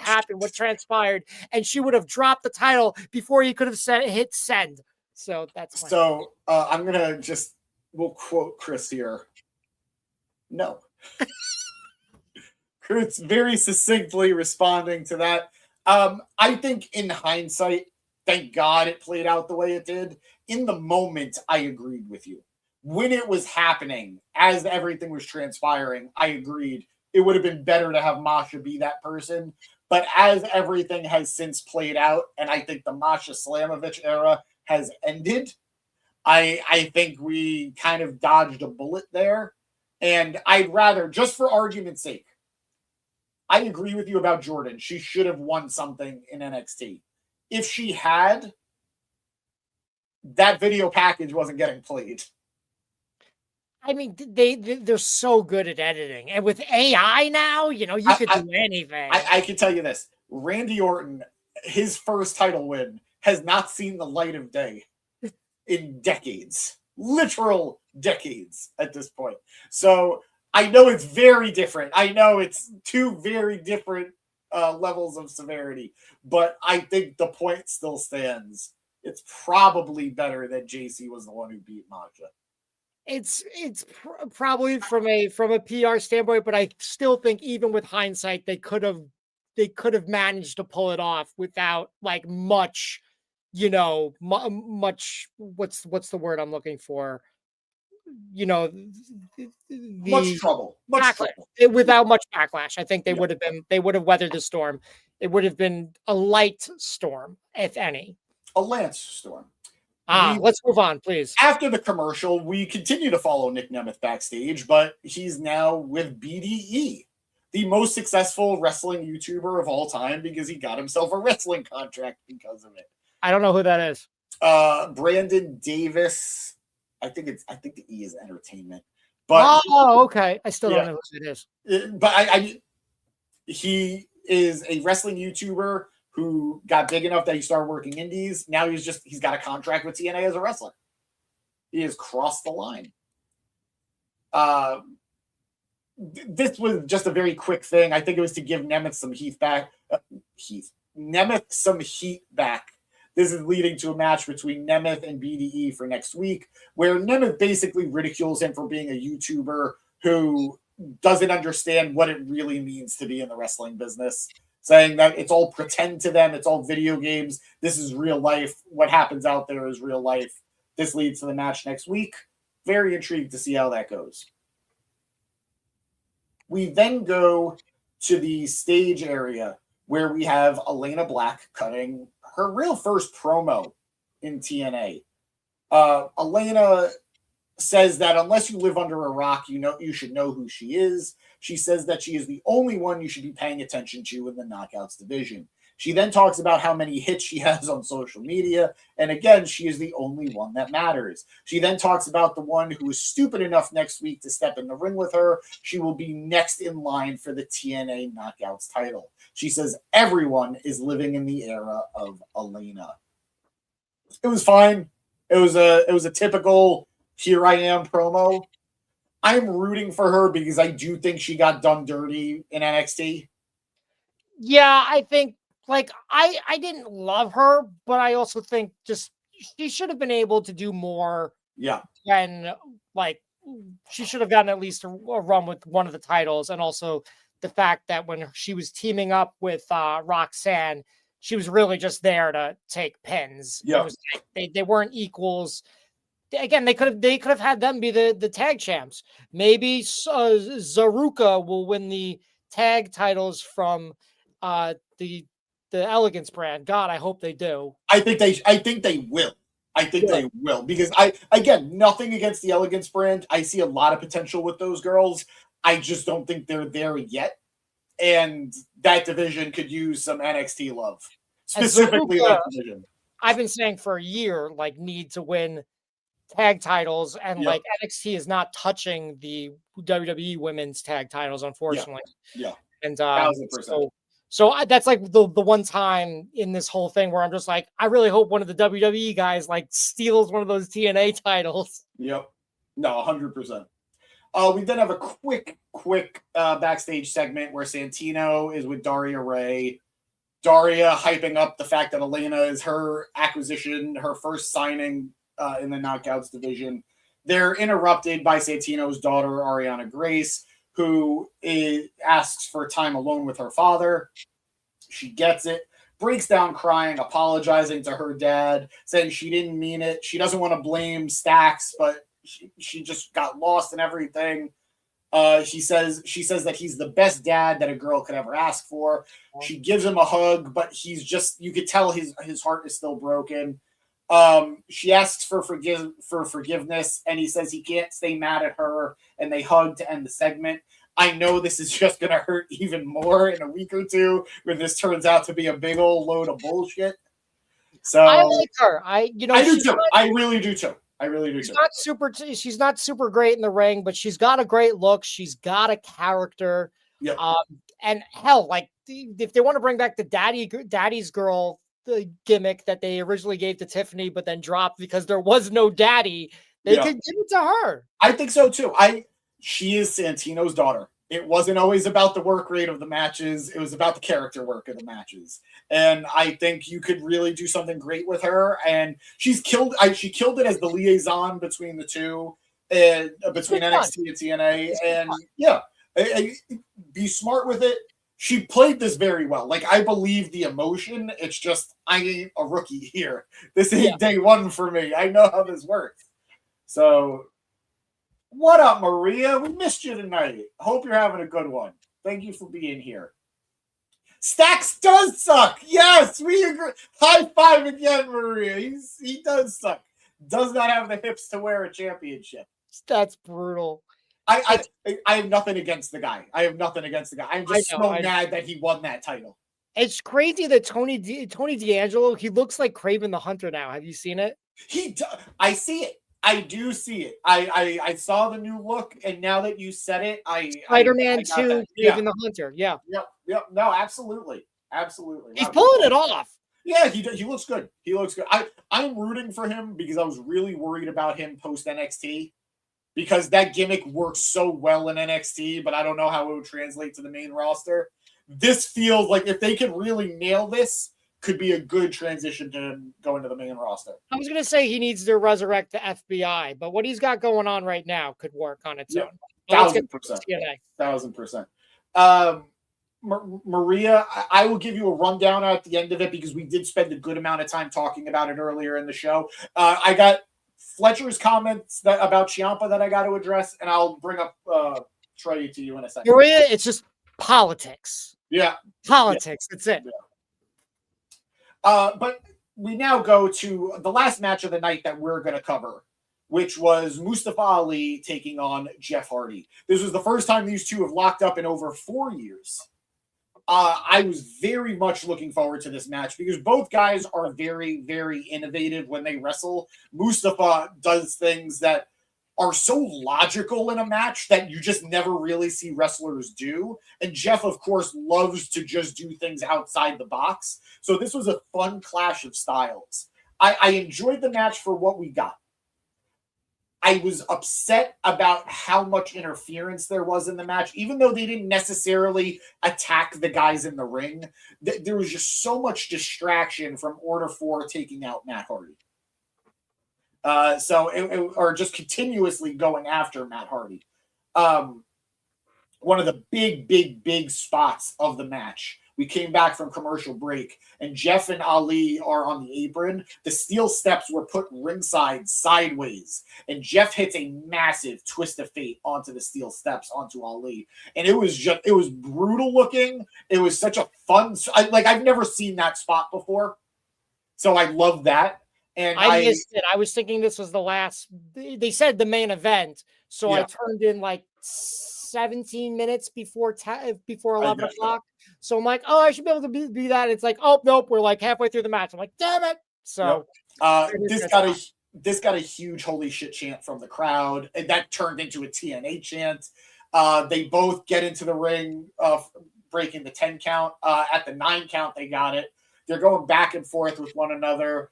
happened, what transpired, and she would have dropped the title before he could have hit send. So that's fine. So I'm going to we'll quote Chris here. No. Chris very succinctly responding to that. I think in hindsight, thank God it played out the way it did. In the moment, I agreed with you. When it was happening, as everything was transpiring, I agreed. It would have been better to have Masha be that person. But as everything has since played out, and I think the Masha Slamovich era has ended, I think we kind of dodged a bullet there. And I'd rather, just for argument's sake, I agree with you about Jordan. She should have won something in NXT. If she had, that video package wasn't getting played. I mean, they're so good at editing, and with AI now, you could do anything. I can tell you this: Randy Orton, his first title win, has not seen the light of day in decades, literal decades at this point. So I know it's very different. I know it's two very different levels of severity, but I think the point still stands. It's probably better that JC was the one who beat Masha. It's probably from a PR standpoint, but I still think even with hindsight, they could have managed to pull it off without like much, much what's the word I'm looking for? Much trouble. Without much backlash. I think they would have weathered the storm. It would have been a light storm, if any. A Lance storm. Let's move on, please. After the commercial, we continue to follow Nick Nemeth backstage, but he's now with BDE, the most successful wrestling YouTuber of all time, because he got himself a wrestling contract because of it. I don't know who that is. Brandon Davis. I think the E is entertainment. But okay. I still don't know who it is. But he is a wrestling YouTuber who got big enough that he started working indies. Now he's got a contract with TNA as a wrestler. He has crossed the line. This was just a very quick thing. I think it was to give Nemeth some heat back. Nemeth some heat back. This is leading to a match between Nemeth and BDE for next week, where Nemeth basically ridicules him for being a YouTuber who doesn't understand what it really means to be in the wrestling business, saying that it's all pretend to them, it's all video games, this is real life, what happens out there is real life. This leads to the match next week. Very intrigued to see how that goes. We then go to the stage area where we have Elena Black cutting her real first promo in TNA. Elena says that unless you live under a rock, you should know who she is. She says that she is the only one you should be paying attention to in the Knockouts division. She then talks about how many hits she has on social media, and again, she is the only one that matters. She then talks about the one who is stupid enough next week to step in the ring with her. She will be next in line for the TNA Knockouts title. She says everyone is living in the era of Elena. It was fine. It was a typical here I am promo. I'm rooting for her because I do think she got done dirty in NXT. Yeah, I think I didn't love her, but I also think just she should have been able to do more. Yeah. And she should have gotten at least a run with one of the titles, and also the fact that when she was teaming up with Roxanne, she was really just there to take pins. Yeah. It was they weren't equals. Again, they could have had them be the tag champs. Maybe Zaruka will win the tag titles from the Elegance brand. God, I hope they do. I think they will. They will, because nothing against the Elegance brand. I see a lot of potential with those girls. I just don't think they're there yet. And that division could use some NXT love. Specifically that division. I've been saying for a year, need to win tag titles, and NXT is not touching the WWE women's tag titles, unfortunately. Yeah. And 1,000%. So that's the one time in this whole thing where I'm just I really hope one of the WWE guys steals one of those TNA titles. Yep. No, 100%. We then have a quick backstage segment where Santino is with Daria Ray. Daria hyping up the fact that Elena is her acquisition, her first signing in the Knockouts division. They're interrupted by Santino's daughter, Ariana Grace, who asks for time alone with her father. She gets it, breaks down crying, apologizing to her dad, saying she didn't mean it. She doesn't want to blame Stax, but she just got lost in everything. She says that he's the best dad that a girl could ever ask for. She gives him a hug, but you could tell his heart is still broken. She asks for forgiveness, and he says he can't stay mad at her, and they hug to end the segment. I know this is just going to hurt even more in a week or two when this turns out to be a big old load of bullshit. So I like her. I do too. I really do too. I really do. She's not super great in the ring, but she's got a great look. She's got a character. Yep. And hell, like if they want to bring back the daddy's girl, the gimmick that they originally gave to Tiffany, but then dropped because there was no daddy, they could give it to her. I think so too. She is Santino's daughter. It wasn't always about the work rate of the matches. It was about the character work of the matches. And I think you could really do something great with her. And she killed it as the liaison between the two, and between NXT and TNA. And be smart with it. She played this very well. Like, I believe the emotion. It's just, I ain't a rookie here. This ain't day one for me. I know how this works. So, what up, Maria? We missed you tonight. Hope you're having a good one. Thank you for being here. Stacks does suck. Yes, we agree. High five again, Maria. He does suck. Does not have the hips to wear a championship. That's brutal. I have nothing against the guy. I'm just mad that he won that title. It's crazy that Tony D'Angelo, he looks like Kraven the Hunter now. Have you seen it? I see it. I do see it. I saw the new look, and now that you said it, Spider-Man 2, Kraven the Hunter. Yeah. Yep. No, absolutely. He's pulling it off. Yeah, he looks good. I'm rooting for him because I was really worried about him post NXT. Because that gimmick works so well in NXT, but I don't know how it would translate to the main roster. This feels like if they could really nail this, could be a good transition to him going to the main roster. I was going to say he needs to resurrect the FBI, but what he's got going on right now could work on its own. 1,000%. Maria, I will give you a rundown at the end of it because we did spend a good amount of time talking about it earlier in the show. I got Fletcher's comments about Ciampa that I got to address, and I'll bring up Trey to you in a second. Maria, it's just politics. Yeah. Politics. That's it. Yeah. But we now go to the last match of the night that we're going to cover, which was Mustafa Ali taking on Jeff Hardy. This was the first time these two have locked up in over 4 years. I was very much looking forward to this match because both guys are very, very innovative when they wrestle. Mustafa does things that are so logical in a match that you just never really see wrestlers do. And Jeff, of course, loves to just do things outside the box. So this was a fun clash of styles. I enjoyed the match for what we got. I was upset about how much interference there was in the match, even though they didn't necessarily attack the guys in the ring. There was just so much distraction from Order 4 taking out Matt Hardy. Or just continuously going after Matt Hardy. One of the big spots of the match. We came back from commercial break, and Jeff and Ali are on the apron. The steel steps were put ringside sideways, and Jeff hits a massive twist of fate onto the steel steps onto Ali. And it was brutal looking. It was such a fun, I've never seen that spot before. So I love that. And I missed it. I was thinking this was the last, they said the main event. So I turned in like 17 minutes before 11 o'clock. So I'm like, oh, I should be able to be that. It's like, oh, nope, we're like halfway through the match. I'm like, damn it. So this got a huge holy shit chant from the crowd. And that turned into a TNA chant. They both get into the ring, breaking the 10 count. At the 9 count, they got it. They're going back and forth with one another.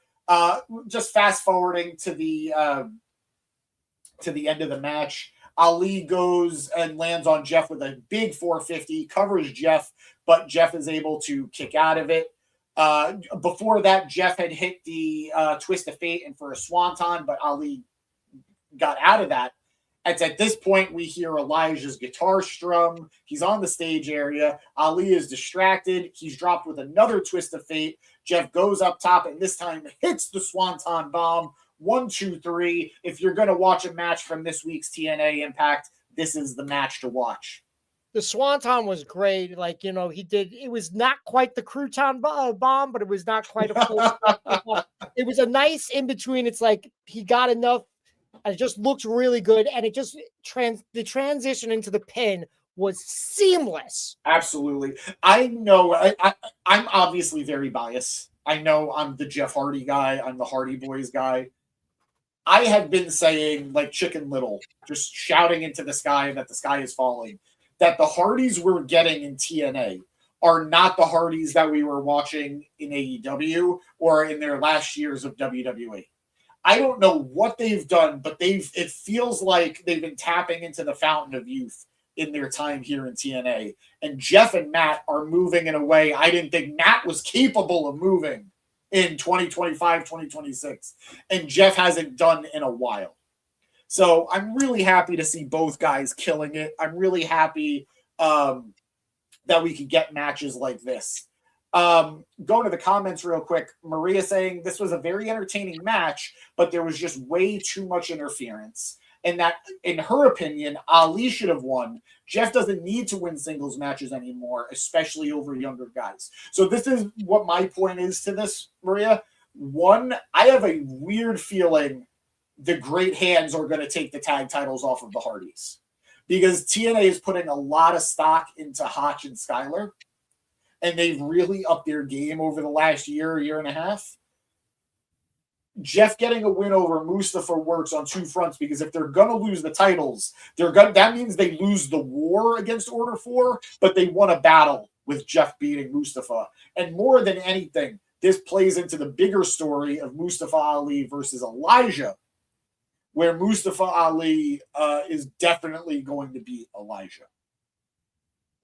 Just fast forwarding to the end of the match. Ali goes and lands on Jeff with a big 450, covers Jeff, but Jeff is able to kick out of it. Before that, Jeff had hit the twist of fate and for a swanton, but Ali got out of that. It's at this point we hear Elijah's guitar strum. He's on the stage area. Ali is distracted. He's dropped with another twist of fate. Jeff goes up top and this time hits the swanton bomb. 1, 2, 3. If you're going to watch a match from this week's TNA Impact, this is the match to watch. The swanton was great. Like, it was not quite the crouton bomb, but it was not quite a full. It was a nice in between. It's like he got enough. It just looked really good. And it just the transition into the pin was seamless. Absolutely. I know I'm obviously very biased. I know I'm the Jeff Hardy guy. I'm the Hardy Boys guy. I have been saying, like Chicken Little, just shouting into the sky that the sky is falling, that the Hardys we're getting in TNA are not the Hardys that we were watching in AEW or in their last years of WWE. I don't know what they've done, but it feels like they've been tapping into the fountain of youth in their time here in TNA. And Jeff and Matt are moving in a way I didn't think Matt was capable of moving in 2025, 2026. And Jeff hasn't done in a while. So I'm really happy to see both guys killing it. I'm really happy that we could get matches like this. Going to the comments real quick. Maria saying this was a very entertaining match, but there was just way too much interference. And that, in her opinion, Ali should have won. Jeff doesn't need to win singles matches anymore, especially over younger guys. So this is what my point is to this, Maria. One, I have a weird feeling the Great Hands are going to take the tag titles off of the Hardys because TNA is putting a lot of stock into Hotch and Skylar, and they've really upped their game over the last year and a half. Jeff getting a win over Mustafa works on two fronts because if they're going to lose the titles, that means they lose the war against Order 4, but they won a battle with Jeff beating Mustafa. And more than anything, this plays into the bigger story of Mustafa Ali versus Elijah, where Mustafa Ali is definitely going to beat Elijah.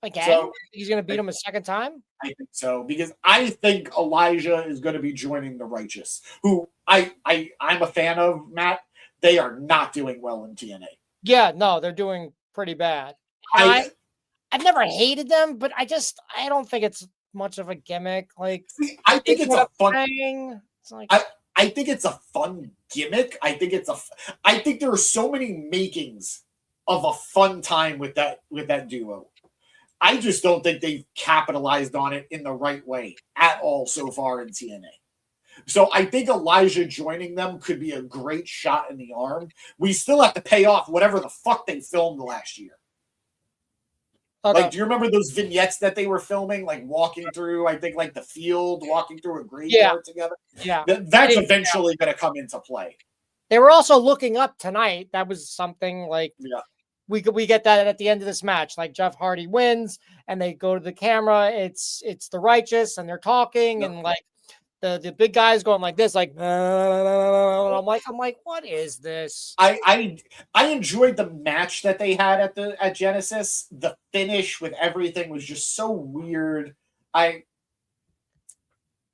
Again? So, he's going to beat him a second time? I think so, because I think Elijah is going to be joining the Righteous, who I'm a fan of, Matt. They are not doing well in TNA. Yeah, no, they're doing pretty bad. I've never hated them, but I don't think it's much of a gimmick. Like, I think it's a fun thing. It's like, I think it's a fun gimmick. I think there are so many makings of a fun time with that duo. I just don't think they've capitalized on it in the right way at all so far in TNA. So I think Elijah joining them could be a great shot in the arm. We still have to pay off whatever the fuck they filmed last year. Okay. Like, do you remember those vignettes that they were filming, like walking through, I think, like the field, walking through a graveyard together? Yeah. That's eventually going to come into play. They were also looking up tonight. That was something like... Yeah. We get that at the end of this match. Like Jeff Hardy wins, and they go to the camera. It's the Righteous, and they're talking, and like the big guy's going like this, like. I'm like, what is this? I enjoyed the match that they had at Genesis. The finish with everything was just so weird.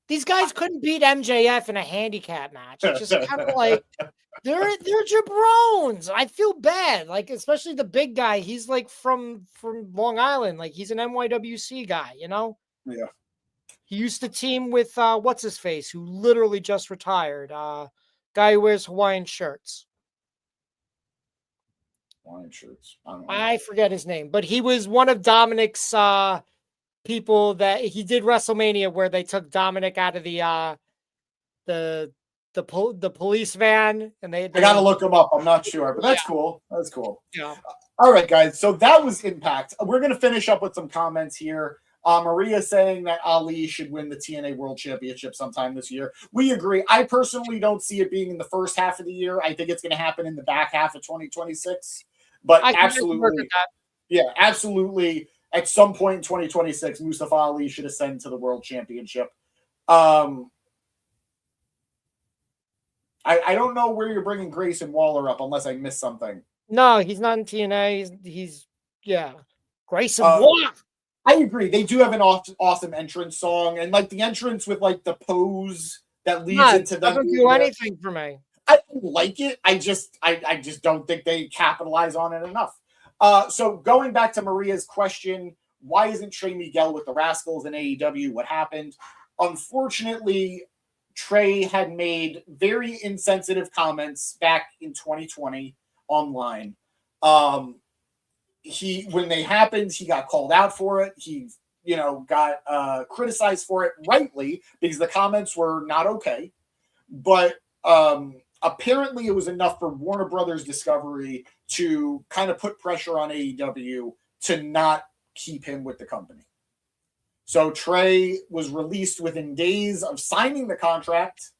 These guys couldn't beat MJF in a handicap match. It's just kind of like. They're jabrones. I feel bad, like especially the big guy. He's like from Long Island, like he's an NYWC guy, you know. Yeah. He used to team with what's his face, who literally just retired. Guy who wears Hawaiian shirts. Hawaiian shirts. I forget his name, but he was one of Dominic's people that he did WrestleMania where they took Dominic out of the police van, and they I gotta look them up. I'm not sure, but that's cool. That's cool. Yeah. All right, guys. So that was Impact. We're gonna finish up with some comments here. Maria saying that Ali should win the TNA World Championship sometime this year. We agree. I personally don't see it being in the first half of the year. I think it's gonna happen in the back half of 2026. But absolutely, yeah, absolutely. At some point in 2026, Mustafa Ali should ascend to the World Championship. I don't know where you're bringing Grayson Waller up unless I missed something. No, he's not in TNA. He's Grayson Waller. I agree. They do have an awesome entrance song, and like the entrance with like the pose that leads into them. Doesn't do anything for me. I like it. I just don't think they capitalize on it enough. So going back to Maria's question, why isn't Trey Miguel with the Rascals in AEW? What happened? Unfortunately, Trey had made very insensitive comments back in 2020 online. When they happened, he got called out for it. He, got criticized for it rightly because the comments were not okay. But apparently it was enough for Warner Brothers Discovery to kind of put pressure on AEW to not keep him with the company. So Trey was released within days of signing the contract,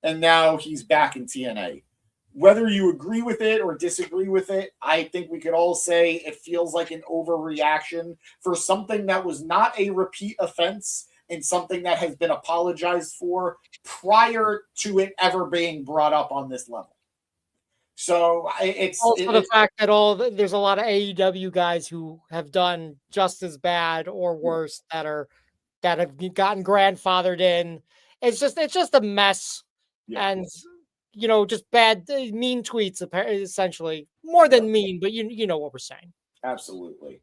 and now he's back in TNA. Whether you agree with it or disagree with it, I think we could all say it feels like an overreaction for something that was not a repeat offense and something that has been apologized for prior to it ever being brought up on this level. So it's also the fact that there's a lot of AEW guys who have done just as bad or worse that have gotten grandfathered in. It's just a mess, and just bad, mean tweets essentially, more than mean, but you know what we're saying. Absolutely.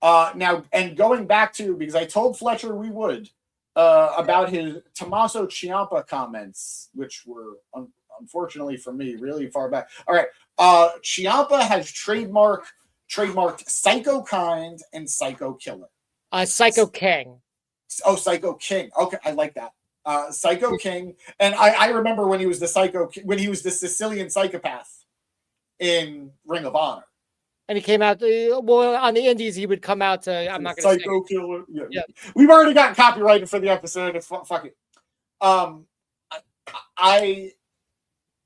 Now, and going back to, because I told Fletcher we would, about his Tommaso Ciampa comments, which were unfortunately for me really far back. All right. Ciampa has trademarked Psycho Kind and Psycho Killer. Psycho King. Oh, Psycho King. Okay, I like that. Psycho King. And I remember when he was the Sicilian psychopath in Ring of Honor. And he came out on the indies. He would come out to. I'm not going to say Psycho Killer. Yeah. We've already got copyrighted for the episode. It's fuck it. I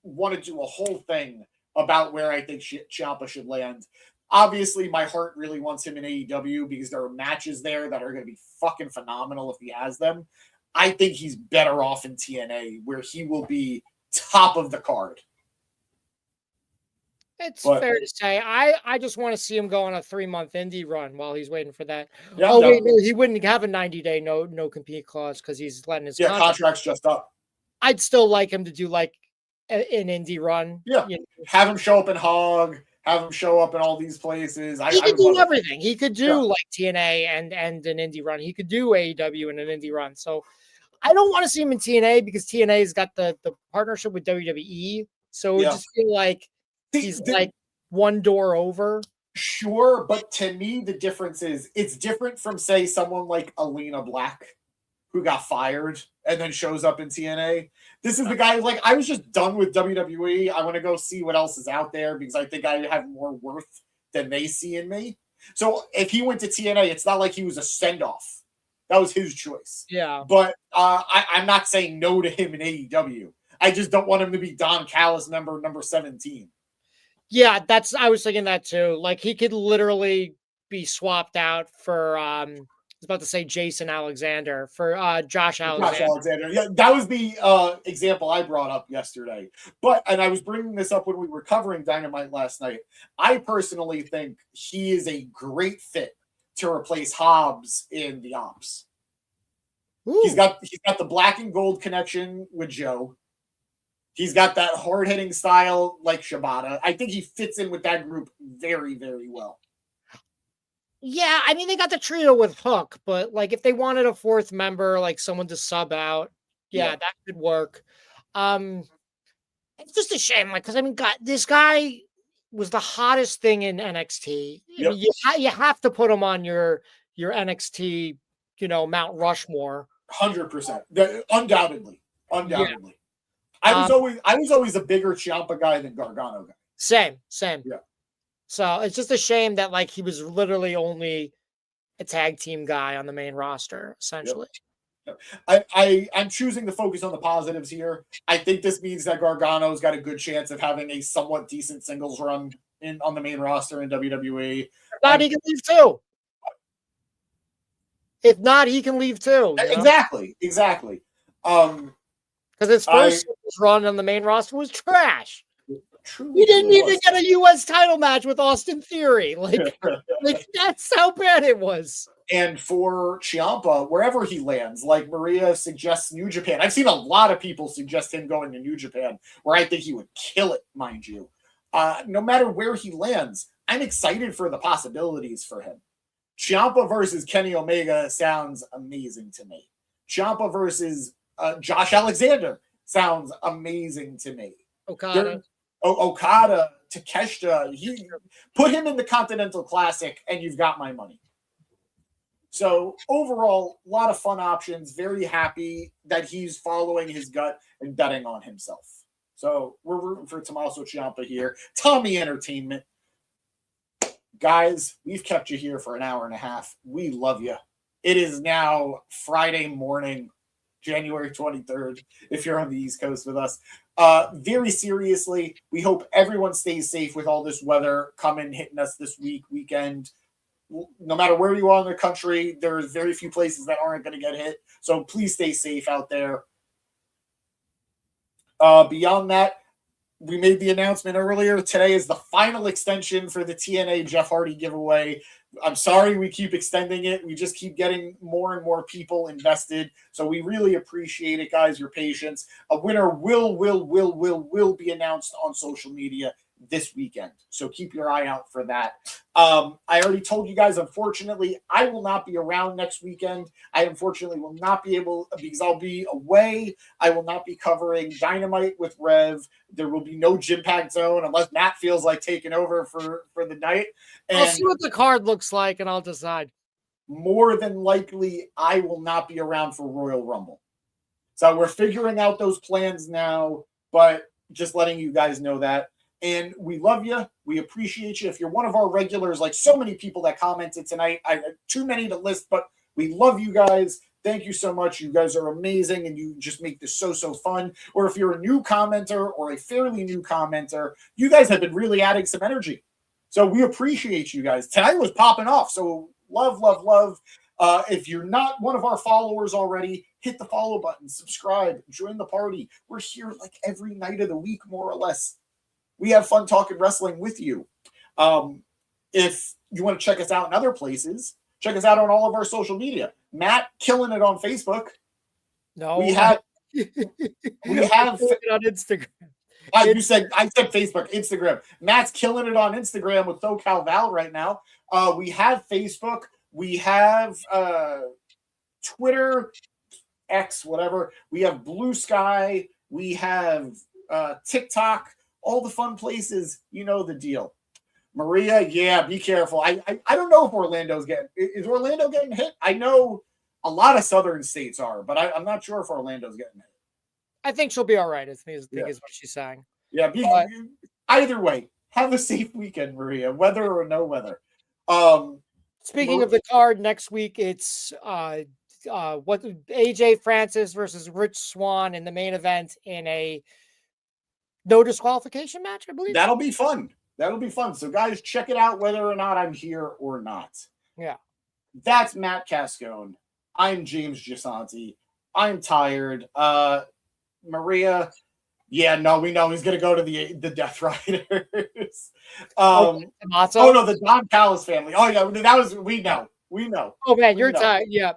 want to do a whole thing about where I think Ciampa should land. Obviously, my heart really wants him in AEW because there are matches there that are going to be fucking phenomenal if he has them. I think he's better off in TNA where he will be top of the card. It's fair to say. I just want to see him go on a 3-month indie run while he's waiting for that. Yeah, wait, no, he wouldn't have a 90-day no compete clause because he's letting his contract's just up. I'd still like him to do like an indie run. Yeah, have him show up in Hog. Have him show up in all these places. He could do everything. He could do like TNA and an indie run. He could do AEW and an indie run. So I don't want to see him in TNA because TNA's got the partnership with WWE. So it just feel like he's like one door over. Sure, but to me, the difference is it's different from, say, someone like Alina Black, who got fired and then shows up in TNA. This is the guy, like, I was just done with WWE. I want to go see what else is out there because I think I have more worth than they see in me. So if he went to TNA, it's not like he was a send-off. That was his choice. Yeah. But I'm not saying no to him in AEW. I just don't want him to be Don Callis number 17. Yeah, I was thinking that too. Like he could literally be swapped out for I was about to say Jason Alexander for Josh Alexander. Yeah, that was the example I brought up yesterday. And I was bringing this up when we were covering Dynamite last night. I personally think he is a great fit to replace Hobbs in the Ops. Ooh. He's got the black and gold connection with Joe. He's got that hard-hitting style like Shibata. I think he fits in with that group very, very well. Yeah, I mean, they got the trio with Hook, but like if they wanted a fourth member, like someone to sub out, that could work. It's just a shame, like, because I mean, God, this guy was the hottest thing in NXT. Yep. I mean, you have to put him on your NXT, Mount Rushmore. 100%, undoubtedly. Yeah. I was always a bigger Ciampa guy than Gargano guy. Same. Yeah. So it's just a shame that like he was literally only a tag team guy on the main roster, essentially. Yep. I'm choosing to focus on the positives here. I think this means that Gargano's got a good chance of having a somewhat decent singles run on the main roster in WWE. If not, he can leave too. If not, he can leave too. Exactly. Because his first run on the main roster was trash. Truly he didn't even get a U.S. title match with Austin Theory. Like that's how bad it was. And for Ciampa, wherever he lands, like Maria suggests New Japan. I've seen a lot of people suggest him going to New Japan, where I think he would kill it, mind you. No matter where he lands, I'm excited for the possibilities for him. Ciampa versus Kenny Omega sounds amazing to me. Ciampa versus Josh Alexander sounds amazing to me. Okada, Takeshita, put him in the Continental Classic and you've got my money. So overall, a lot of fun options. Very happy that he's following his gut and betting on himself. So we're rooting for Tommaso Ciampa here. Tommy Entertainment. Guys, we've kept you here for an hour and a half. We love you. It is now Friday morning, January 23rd, if you're on the East Coast with us. Very seriously, we hope everyone stays safe with all this weather hitting us this weekend. No matter where you are in the country, there's very few places that aren't going to get hit. So please stay safe out there. Beyond that, we made the announcement earlier. Today is the final extension for the TNA Jeff Hardy giveaway. I'm sorry we keep extending it. We just keep getting more and more people invested. So we really appreciate it, guys, your patience. A winner will be announced on social media this weekend. So keep your eye out for that. I already told you guys, unfortunately, I will not be around next weekend. I unfortunately will not be able, because I'll be away. I will not be covering Dynamite with Rev. There will be no Gym Pack Zone unless Matt feels like taking over for the night. And I'll see what the card looks like and I'll decide. More than likely, I will not be around for Royal Rumble. So we're figuring out those plans now, but just letting you guys know that. And we love you. We appreciate you. If you're one of our regulars, like so many people that commented tonight, too many to list, but we love you guys. Thank you so much. You guys are amazing, and you just make this so fun. Or if you're a new commenter or a fairly new commenter, you guys have been really adding some energy. So we appreciate you guys. Tonight was popping off. So love. If you're not one of our followers already, hit the follow button, subscribe, join the party. We're here like every night of the week, more or less. We have fun talking wrestling with you. If you want to check us out in other places, check us out on all of our social media. Matt killing it on Facebook. No, we have it on Instagram. I said Facebook, Instagram. Matt's killing it on Instagram with SoCal Val right now. We have Facebook. We have Twitter, X, whatever. We have Blue Sky. We have TikTok. All the fun places, you know the deal. Maria, yeah, be careful. I don't know if Orlando's is Orlando getting hit? I know a lot of southern states are, but I'm not sure if Orlando's getting hit. I think she'll be all right, I think is what she's saying. Yeah, either way, have a safe weekend, Maria, weather or no weather. Speaking of the card, next week it's what AJ Francis versus Rich Swann in the main event in a no disqualification match, I believe. That'll be fun. So, guys, check it out whether or not I'm here or not. Yeah. That's Matt Cascone. I'm James Gisanti. I'm tired. Maria, yeah, no, we know he's going to go to the Death Riders. No, the Don Callis family. Oh, yeah, we know. Oh, man, you're tired. Yeah.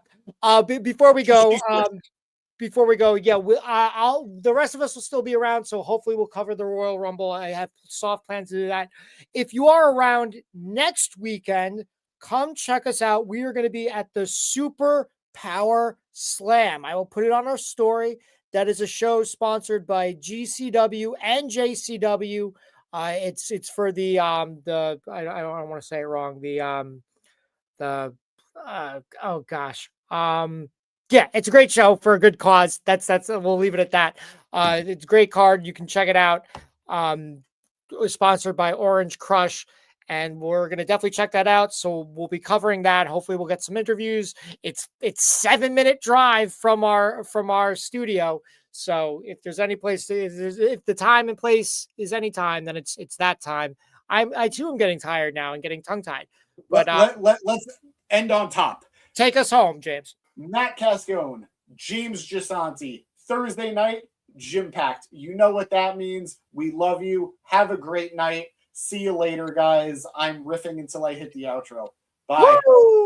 Before we go, yeah, the rest of us will still be around, so hopefully we'll cover the Royal Rumble. I have soft plans to do that. If you are around next weekend, come check us out. We are going to be at the Super Power Slam. I will put it on our story. That is a show sponsored by GCW and JCW. It's for the I don't want to say it wrong. Yeah, it's a great show for a good cause. That's we'll leave it at that. It's a great card. You can check it out. It was sponsored by Orange Crush, and we're gonna definitely check that out. So we'll be covering that. Hopefully, we'll get some interviews. It's 7-minute drive from our studio. So if there's any place, if the time and place is any time, then it's that time. I too am getting tired now and getting tongue tied. But let's end on top. Take us home, James. Matt Cascone, James Gisanti, Thursday night, Gym Packed. You know what that means. We love you. Have a great night. See you later, guys. I'm riffing until I hit the outro. Bye. Woo!